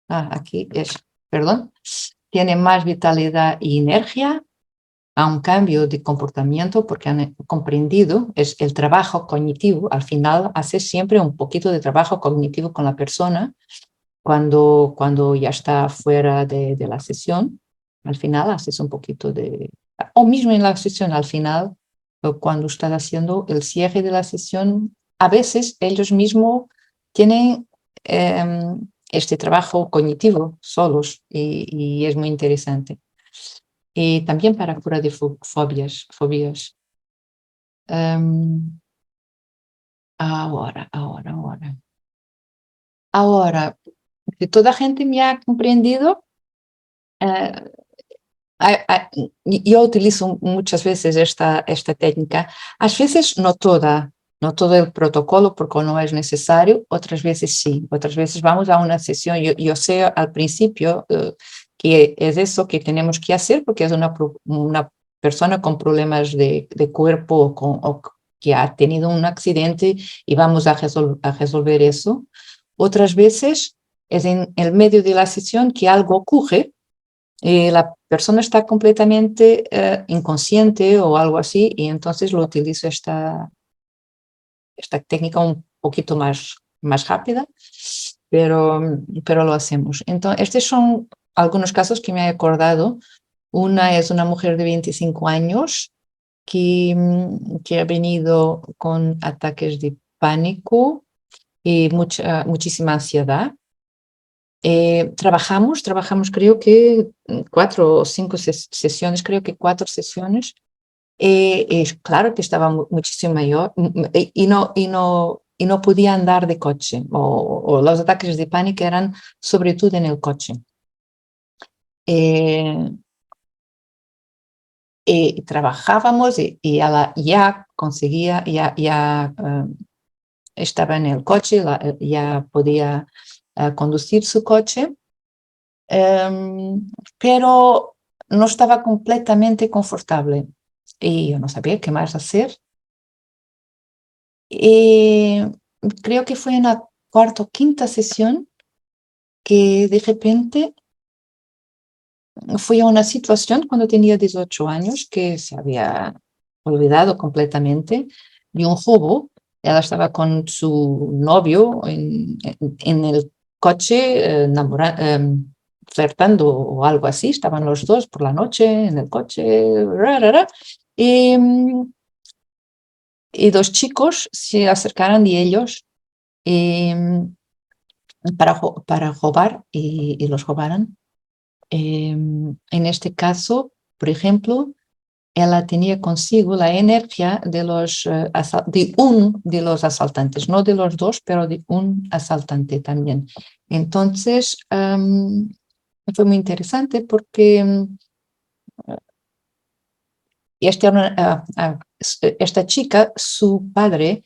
Aquí es, perdón. Tiene más vitalidad y energía, a un cambio de comportamiento porque han comprendido, es el trabajo cognitivo. Al final hace siempre un poquito de trabajo cognitivo con la persona cuando ya está fuera de la sesión. Al final haces un poquito o mismo en la sesión, al final, cuando estás haciendo el cierre de la sesión, a veces ellos mismos tienen este trabajo cognitivo solos y es muy interesante. Y también para cura de fobias. Um, ahora, que toda gente me ha comprendido, uh, yo utilizo muchas veces esta técnica, a veces no todo el protocolo porque no es necesario, otras veces sí, otras veces vamos a una sesión, yo sé al principio que es eso que tenemos que hacer porque es una persona con problemas de cuerpo o que ha tenido un accidente y vamos a resolver eso. Otras veces es en el medio de la sesión que algo ocurre. La persona está completamente inconsciente o algo así y entonces lo utilizo esta técnica un poquito más rápida, pero lo hacemos. Entonces, estos son algunos casos que me he acordado. Una es una mujer de 25 años que ha venido con ataques de pánico y muchísima ansiedad. Trabajamos creo que 4 o 5 sesiones, creo que 4 sesiones. Claro que estaba muchísimo mayor y no podía andar de coche, o los ataques de pánico eran sobre todo en el coche. Trabajábamos y ella ya conseguía, ya estaba en el coche, ya podía conducir su coche, pero no estaba completamente confortable y yo no sabía qué más hacer. Creo que fue en la cuarta o quinta sesión que de repente fui a una situación cuando tenía 18 años que se había olvidado completamente de un juego. Ella estaba con su novio en el coche, flirtando o algo así. Estaban los dos por la noche en el coche. Y, y dos chicos se acercaron de ellos para robar y los robaron. En este caso, por ejemplo, ella tenía consigo la energía de uno de los asaltantes, no de los dos, pero de un asaltante también. Entonces, fue muy interesante porque esta chica, su padre,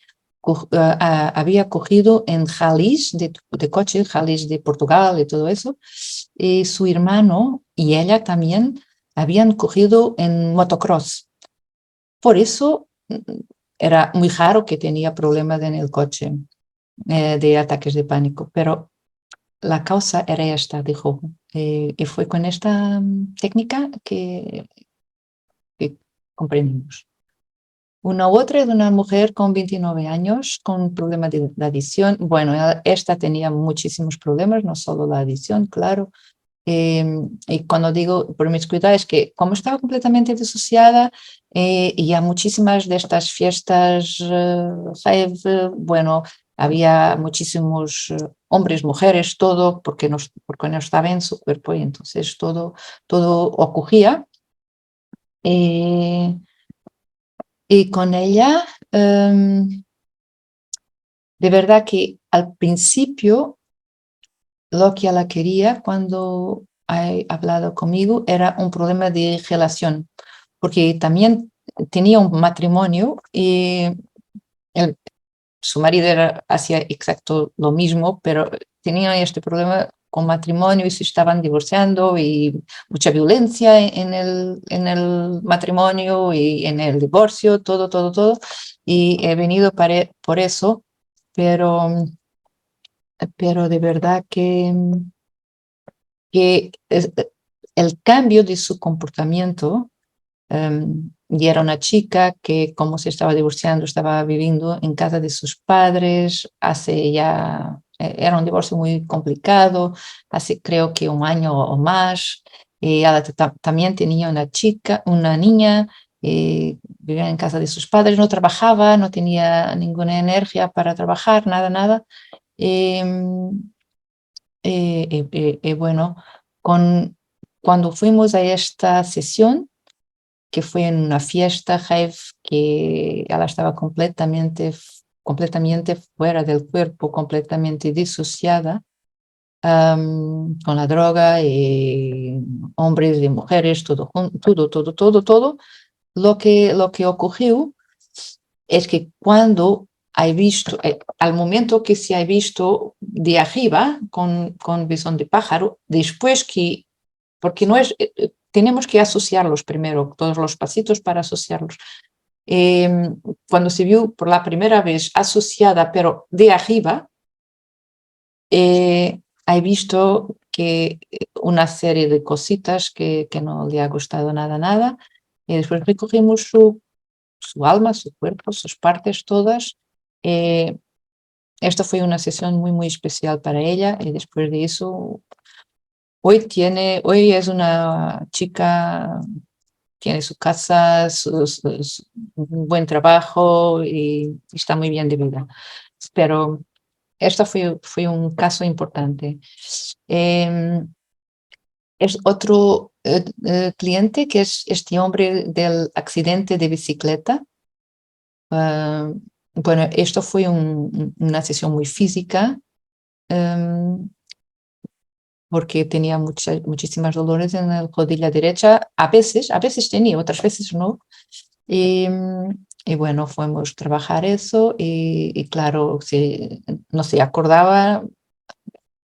había cogido en Jalis de coche, Jalis de Portugal y todo eso, y su hermano y ella también habían cogido en motocross. Por eso era muy raro que tenía problemas en el coche, de ataques de pánico, pero la causa era esta, dijo. Y fue con esta técnica que comprendimos. Una otra es una mujer con 29 años con problemas de adicción. Bueno, esta tenía muchísimos problemas, no solo la adicción, claro. Y cuando digo promiscuidad es que como estaba completamente disociada y a muchísimas de estas fiestas rave, bueno, había muchísimos hombres, mujeres, todo, porque no estaba en su cuerpo y entonces todo ocurría. Eh, y con ella, de verdad que al principio lo que ella quería cuando ha hablado conmigo era un problema de relación, porque también tenía un matrimonio y el, su marido hacía exacto lo mismo, pero tenía este problema con matrimonio y se estaban divorciando y mucha violencia en el matrimonio y en el divorcio, todo. Y he venido por eso, pero, pero de verdad que el cambio de su comportamiento, y era una chica que, como se estaba divorciando, estaba viviendo en casa de sus padres, hace ya, era un divorcio muy complicado, hace creo que un año o más. Ella también tenía una chica, una niña, vivía en casa de sus padres, no trabajaba, no tenía ninguna energía para trabajar, nada. Em, bueno, cuando fuimos a esta sesión, que fue en una fiesta, Jaime, que ella estaba completamente fuera del cuerpo, completamente disociada, con la droga, y hombres y mujeres, todo. Lo que ocurrió es que cuando he visto, al momento que se ha visto de arriba con visión de pájaro, después que, porque no es, tenemos que asociarlos primero, todos los pasitos para asociarlos. Cuando se vio por la primera vez asociada, pero de arriba, he visto que una serie de cositas que no le ha gustado nada, y después recogimos su alma, su cuerpo, sus partes todas. Esta fue una sesión muy especial para ella y después de eso, hoy es una chica, tiene su casa, un buen trabajo y está muy bien de vida. Pero esto fue un caso importante. Es otro cliente que es este hombre del accidente de bicicleta. Bueno, esto fue una sesión muy física, porque tenía muchísimas dolores en la rodilla derecha. A veces tenía, otras veces no. Y bueno, fuimos a trabajar eso y claro, no se acordaba.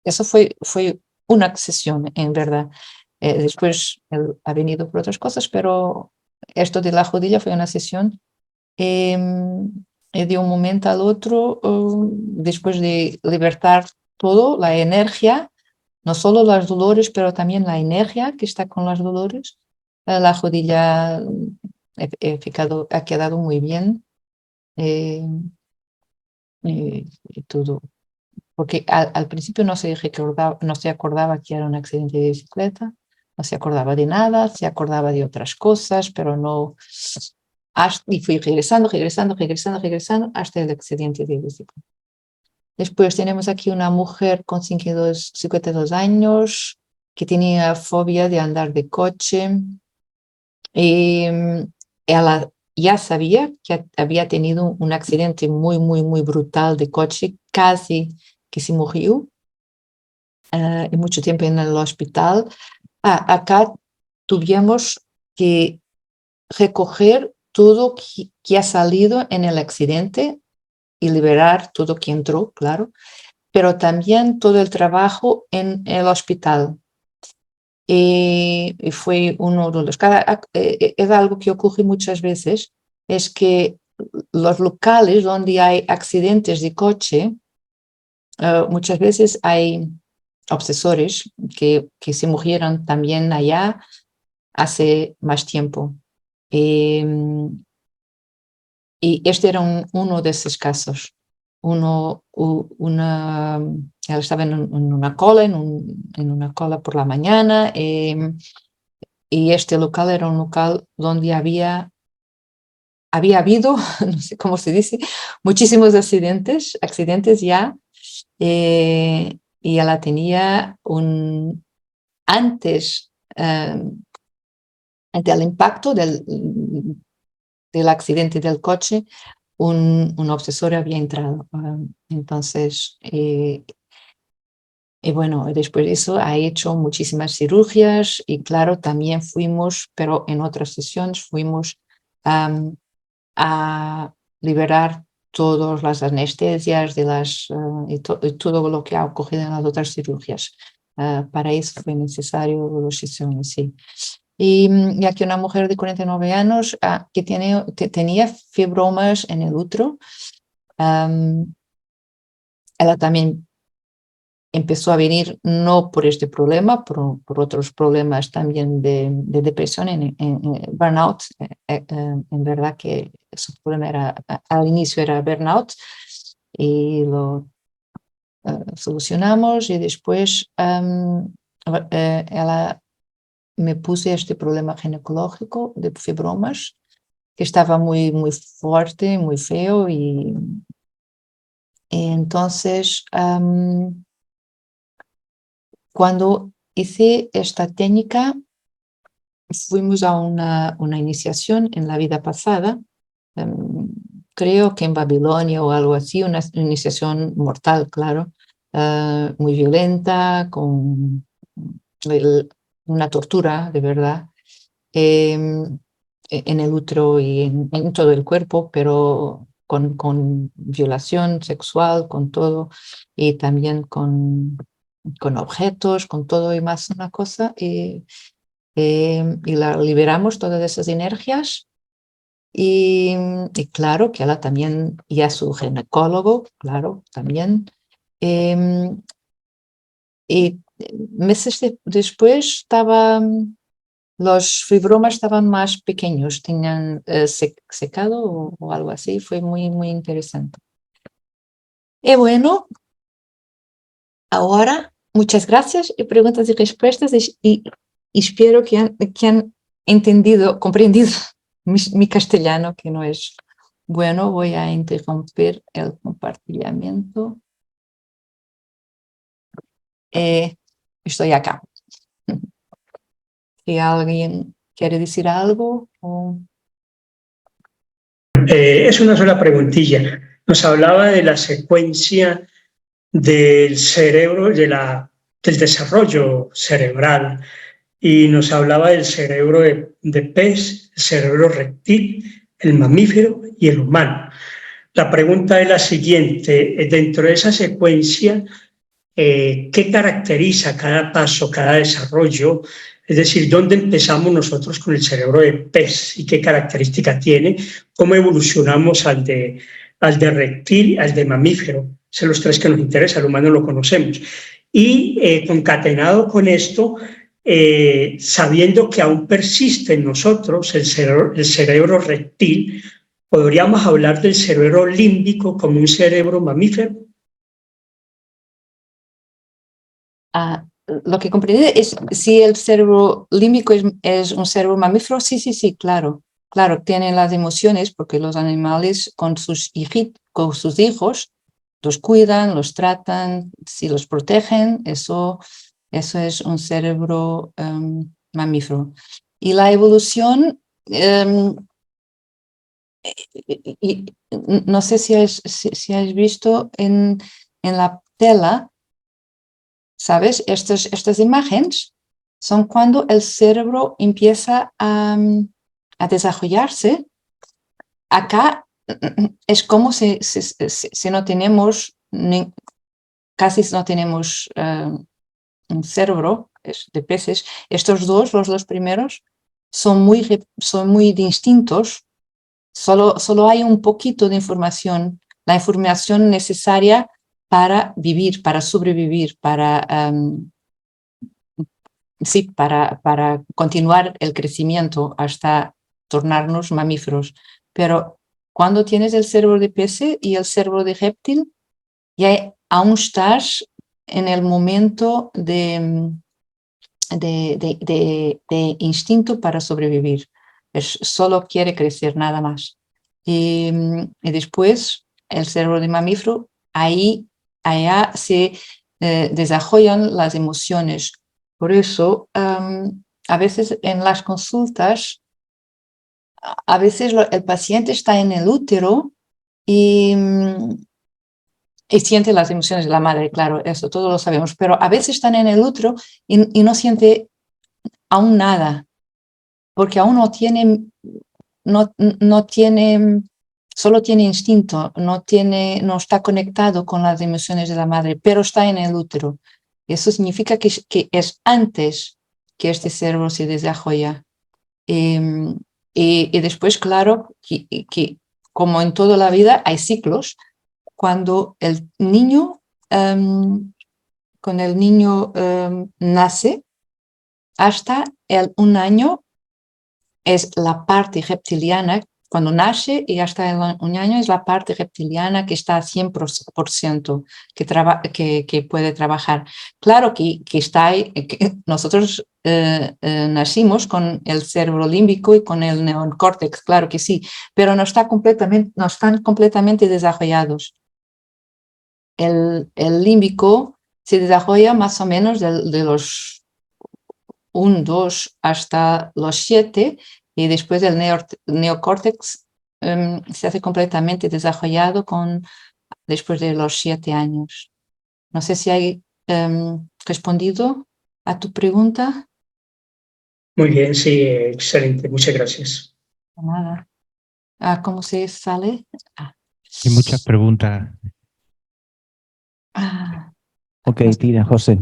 Eso fue una sesión, en verdad. Después él ha venido por otras cosas, pero esto de la rodilla fue una sesión. Y de un momento al otro, después de libertar todo, la energía, no solo los dolores, pero también la energía que está con los dolores, la rodilla ha quedado muy bien, eh, y todo. Porque al principio no se acordaba que era un accidente de bicicleta, no se acordaba de nada, se acordaba de otras cosas, pero no. Y fui regresando hasta el accidente de bicicleta. Después tenemos aquí una mujer con 52 años que tenía fobia de andar de coche. Ella ya sabía que había tenido un accidente muy brutal de coche, casi que se murió, y mucho tiempo en el hospital. Acá tuvimos que recoger todo que ha salido en el accidente, y liberar todo que entró, claro, pero también todo el trabajo en el hospital. Y fue uno de los... es algo que ocurre muchas veces, es que los locales donde hay accidentes de coche, muchas veces hay obsesores que se murieron también allá hace más tiempo. Y este era uno de esos casos. Él estaba en una cola, en una cola por la mañana, y este local era un local donde había habido, no sé cómo se dice, muchísimos accidentes ya, y ella tenía antes del impacto del accidente del coche, un obsesor había entrado. Entonces, y bueno, después de eso ha hecho muchísimas cirugías y claro, también fuimos, pero en otras sesiones fuimos a liberar todas las anestesias y todo lo que ha ocurrido en las otras cirugías. Para eso fue necesario las sesiones, sí. Y aquí una mujer de 49 años que tenía fibromas en el útero, ella también empezó a venir no por este problema, por otros problemas también de depresión, en burnout. En verdad que su problema al inicio era burnout y lo solucionamos, y después ella me puse este problema ginecológico de fibromas que estaba muy, muy fuerte, muy feo, y entonces cuando hice esta técnica, fuimos a una iniciación en la vida pasada, creo que en Babilonia o algo así, una iniciación mortal, claro, muy violenta, con una tortura, de verdad, en el útero y en todo el cuerpo, pero con violación sexual, con todo, y también con objetos, con todo y más una cosa, y la liberamos todas esas energías. Y claro que ella también, y a su ginecólogo, claro, también. Y meses después los fibromas estaban más pequeños, tenían secado o algo así. Fue muy, muy interesante. Y bueno, ahora muchas gracias y preguntas y respuestas, y espero que han entendido, comprendido mi castellano, que no es bueno. Voy a interrumpir el compartimiento. Estoy acá. Si alguien quiere decir algo. Es una sola preguntilla. Nos hablaba de la secuencia del cerebro, del desarrollo cerebral, y nos hablaba del cerebro de pez, el cerebro reptil, el mamífero y el humano. La pregunta es la siguiente: dentro de esa secuencia, ¿qué caracteriza cada paso, cada desarrollo? Es decir, ¿dónde empezamos nosotros con el cerebro de pez y qué característica tiene? ¿Cómo evolucionamos al de reptil, al de mamífero? Son los tres que nos interesan, el humano lo conocemos. Y concatenado con esto, sabiendo que aún persiste en nosotros el cerebro reptil, ¿podríamos hablar del cerebro límbico como un cerebro mamífero? Lo que comprendí es si el cerebro límbico es un cerebro mamífero. Sí, claro. Claro, tienen las emociones porque los animales con sus hijos los cuidan, los tratan, si los protegen, eso es un cerebro mamífero. Y la evolución, no sé si has visto en la tela, ¿sabes? Estas imágenes son cuando el cerebro empieza a desarrollarse. Acá es como si no tenemos, casi no tenemos un cerebro de peces. Estos dos, los dos primeros, son muy distintos. Solo hay un poquito de información, la información necesaria para vivir, para sobrevivir, para continuar el crecimiento hasta tornarnos mamíferos. Pero cuando tienes el cerebro de pez y el cerebro de reptil, ya aún estás en el momento de instinto para sobrevivir. Solo quiere crecer, nada más. Y después, el cerebro de mamífero, allá se desarrollan las emociones. Por eso, a veces en las consultas, a veces el paciente está en el útero y siente las emociones de la madre, claro, eso todos lo sabemos, pero a veces están en el útero y no siente aún nada, porque aún no tiene, solo tiene instinto, no está conectado con las emociones de la madre, pero está en el útero. Eso significa que es antes que este cerebro se desarrolla. Y después, claro, que como en toda la vida hay ciclos. Cuando el niño, nace, hasta un año es la parte reptiliana, cuando nace y hasta un año es la parte reptiliana que está a 100%, que puede trabajar. Claro que nosotros nacimos con el cerebro límbico y con el neocórtex, claro que sí, pero no están completamente desarrollados. El límbico se desarrolla más o menos de los 1, 2 hasta los 7 y después el neocórtex se hace completamente desarrollado después de los 7 años. No sé si hay respondido a tu pregunta. Muy bien, sí, excelente, muchas gracias. Nada. ¿Cómo se sale? Hay muchas preguntas. Ok, tira, José.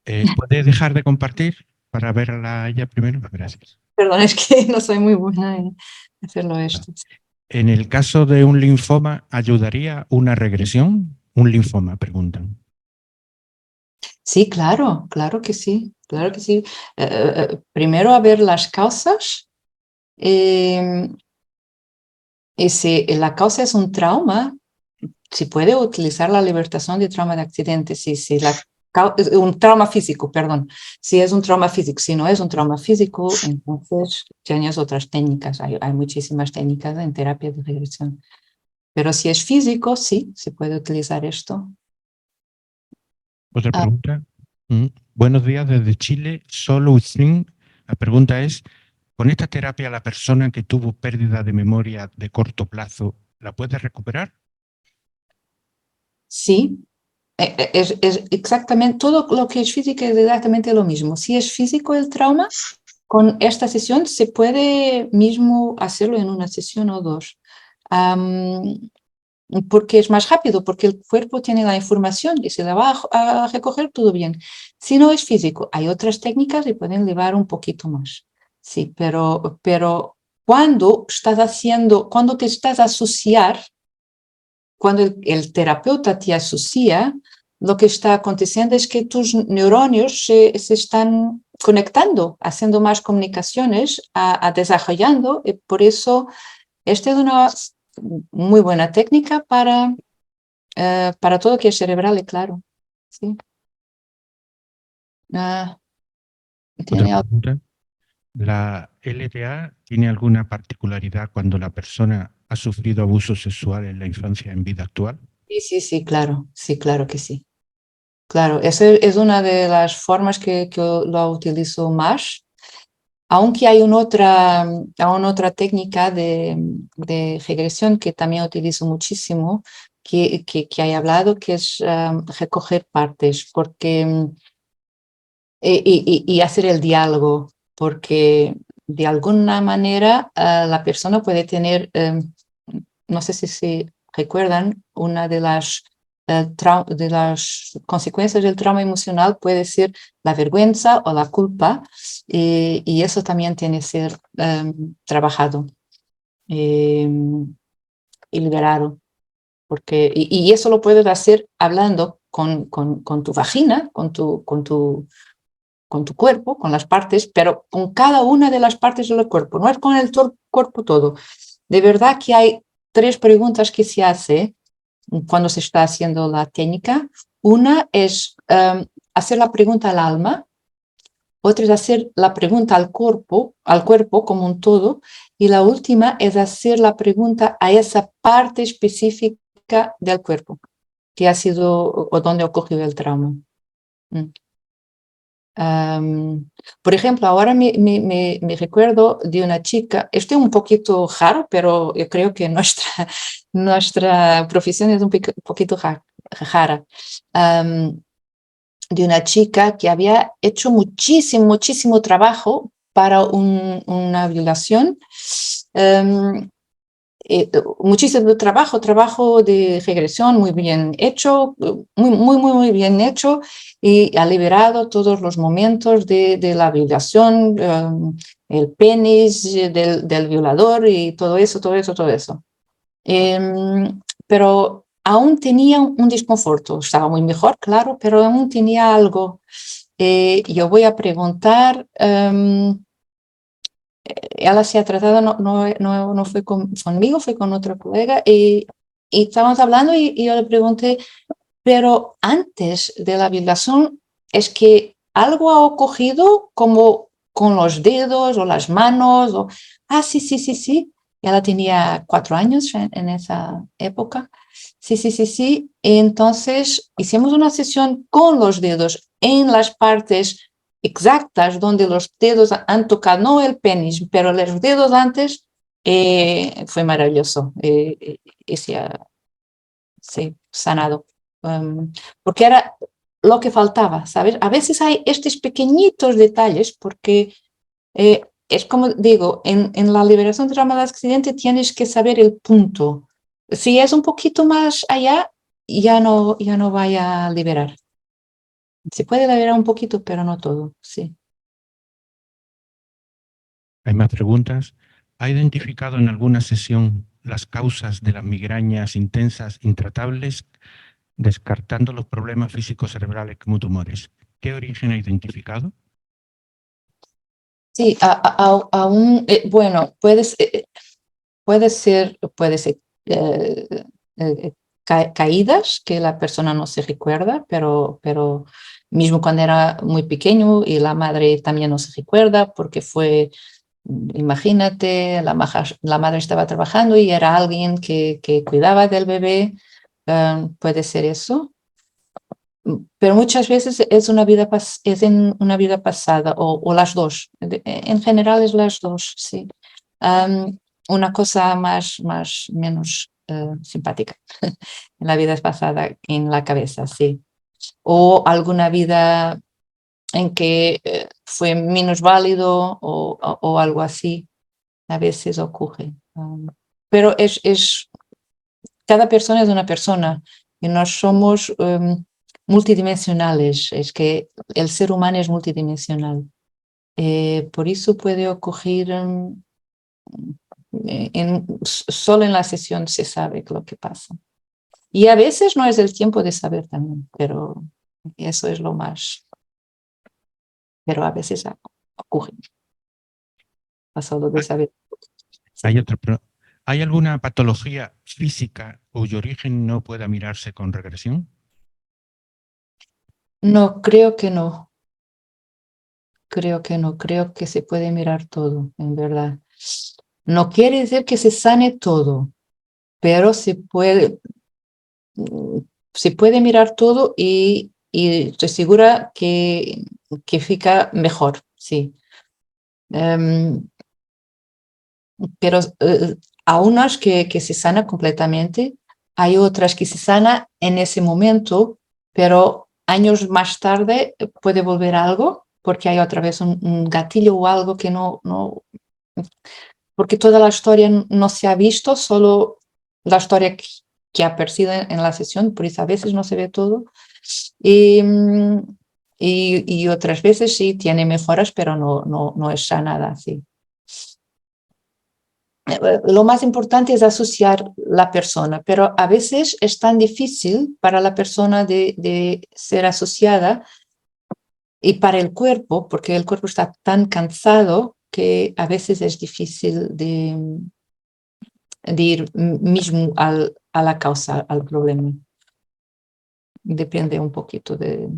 ¿Puede dejar de compartir para verla ella primero? Gracias. Perdón, es que no soy muy buena en hacerlo esto. En el caso de un linfoma, ¿ayudaría una regresión? Un linfoma, preguntan. Sí, claro que sí, claro que sí. Primero a ver las causas. Y si la causa es un trauma, se puede utilizar la libertación de trauma de accidente. Un trauma físico, perdón. Si es un trauma físico, si no es un trauma físico, entonces tienes otras técnicas. Hay muchísimas técnicas en terapia de regresión. Pero si es físico, sí, se puede utilizar esto. Otra pregunta. Buenos días desde Chile. Solo la pregunta es, ¿con esta terapia la persona que tuvo pérdida de memoria de corto plazo la puede recuperar? Sí, es exactamente todo lo que es físico es exactamente lo mismo. Si es físico el trauma, con esta sesión se puede mismo hacerlo en una sesión o dos. Porque es más rápido, porque el cuerpo tiene la información y se la va a recoger todo bien. Si no es físico, hay otras técnicas que pueden llevar un poquito más. Sí, pero cuando te estás a asociar, cuando el terapeuta te asocia, lo que está aconteciendo es que tus neurones se están conectando, haciendo más comunicaciones, desarrollando, y por eso esta es una muy buena técnica para todo que es cerebral, claro. Sí. Otra pregunta. ¿La LDA tiene alguna particularidad cuando la persona ha sufrido abuso sexual en la infancia en vida actual? Sí, claro. Sí, claro que sí. Claro, esa es una de las formas que lo utilizo más. Aunque hay otra técnica de regresión que también utilizo muchísimo, que he hablado, que es recoger partes, porque y hacer el diálogo, porque de alguna manera la persona puede tener no sé si se recuerdan, una de las consecuencias del trauma emocional puede ser la vergüenza o la culpa, y eso también tiene que ser trabajado y liberado. Y eso lo puedes hacer hablando con tu vagina, con tu cuerpo, con las partes, pero con cada una de las partes del cuerpo, no es con el cuerpo todo. De verdad que hay 3 preguntas que se hace cuando se está haciendo la técnica. Una es hacer la pregunta al alma, otra es hacer la pregunta al cuerpo como un todo, y la última es hacer la pregunta a esa parte específica del cuerpo que ha sido o donde ha ocurrido el trauma. Por ejemplo, ahora me recuerdo de una chica, esto es un poquito raro, pero yo creo que nuestra profesión es un poquito rara. De una chica que había hecho muchísimo trabajo para una violación. Muchísimo trabajo de regresión muy bien hecho, muy bien hecho, y ha liberado todos los momentos de la violación, el penis del violador y todo eso. Pero aún tenía un desconforto, estaba muy mejor, claro, pero aún tenía algo. Yo voy a preguntar... ella se ha tratado, no fue conmigo, fue con otra colega, y estábamos hablando y yo le pregunté, pero antes de la violación, ¿es que algo ha ocurrido como con los dedos o las manos? Sí. Ella tenía 4 años en esa época. Sí. Entonces hicimos una sesión con los dedos en las partes exactas donde los dedos han tocado, no el penis, pero los dedos antes. Fue maravilloso. Y se ha sanado. Porque era lo que faltaba, ¿sabes? A veces hay estos pequeñitos detalles porque es como digo, en la liberación de trauma de accidente tienes que saber el punto. Si es un poquito más allá, ya no vaya a liberar. Se puede liberar un poquito, pero no todo, sí. Hay más preguntas. ¿Ha identificado en alguna sesión las causas de las migrañas intensas intratables, descartando los problemas físicos cerebrales como tumores? ¿Qué origen ha identificado? Sí, aún, bueno, puede ser caídas que la persona no se recuerda, pero mismo cuando era muy pequeño, y la madre también no se recuerda porque fue, imagínate, la madre estaba trabajando y era alguien que cuidaba del bebé. Puede ser eso. Pero muchas veces es en una vida pasada, o las dos. En general es las dos, sí. Una cosa menos simpática en la vida pasada, en la cabeza, sí. O alguna vida en que fue menos válido, o algo así. A veces ocurre. Pero cada persona es una persona y no somos multidimensionales. Es que el ser humano es multidimensional. Por eso puede ocurrir solo en la sesión se sabe lo que pasa. Y a veces no es el tiempo de saber también, pero eso es lo más. Pero a veces ocurre. Pasa lo de saber. ¿Hay alguna patología física cuyo origen no pueda mirarse con regresión? No, creo que no. Creo que se puede mirar todo, en verdad. No quiere decir que se sane todo, pero se puede mirar todo, y estoy segura que fica mejor, sí. Pero a unas que se sana completamente, hay otras que se sana en ese momento, pero años más tarde puede volver algo, porque hay otra vez un gatillo o algo que no, porque toda la historia no se ha visto, solo la historia que ha aparecido en la sesión, por eso a veces no se ve todo. Y otras veces sí tiene mejoras, pero no es ya nada así. Lo más importante es asociar la persona, pero a veces es tan difícil para la persona de ser asociada y para el cuerpo, porque el cuerpo está tan cansado que a veces es difícil de ir mismo a la causa, al problema. Depende un poquito de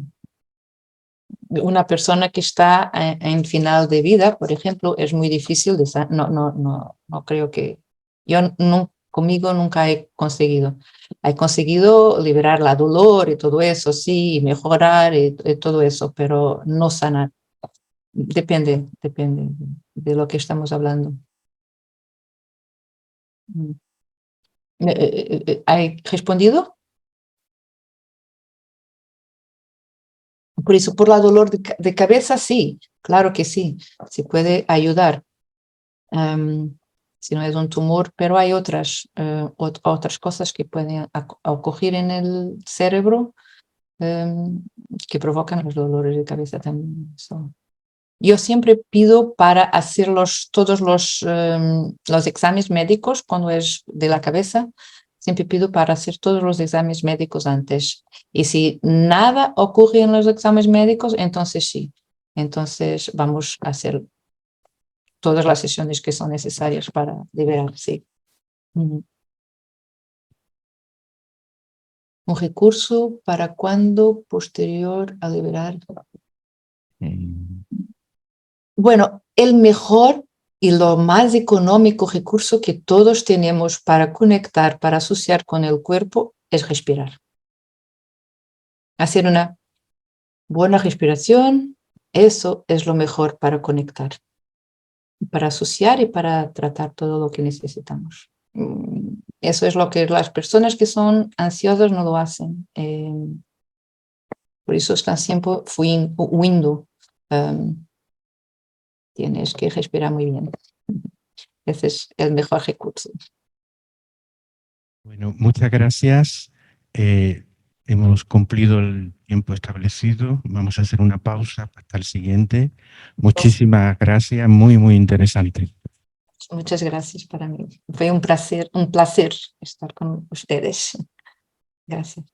una persona que está en final de vida, por ejemplo, es muy difícil, no creo que, conmigo nunca he conseguido. He conseguido liberar la dolor y todo eso, sí, mejorar y todo eso, pero no sanar. Depende de lo que estamos hablando. ¿He respondido? Por eso, por la dolor de cabeza, sí, claro que sí, se puede ayudar. Si no es un tumor, pero hay otras cosas que pueden ocurrir en el cerebro que provocan los dolores de cabeza también. Yo siempre pido para hacer todos los exámenes médicos cuando es de la cabeza, siempre pido para hacer todos los exámenes médicos antes. Y si nada ocurre en los exámenes médicos, entonces sí. Entonces vamos a hacer todas las sesiones que son necesarias para liberar, sí. Un recurso para cuando posterior a liberar. Bueno, el mejor y lo más económico recurso que todos tenemos para conectar, para asociar con el cuerpo, es respirar. Hacer una buena respiración, eso es lo mejor para conectar, para asociar y para tratar todo lo que necesitamos. Eso es lo que las personas que son ansiosas no lo hacen. Por eso están siempre huyendo. Tienes que respirar muy bien. Ese es el mejor recurso. Bueno, muchas gracias. Hemos cumplido el tiempo establecido. Vamos a hacer una pausa hasta el siguiente. Muchísimas gracias, muy, muy interesante. Muchas gracias para mí. Fue un placer estar con ustedes. Gracias.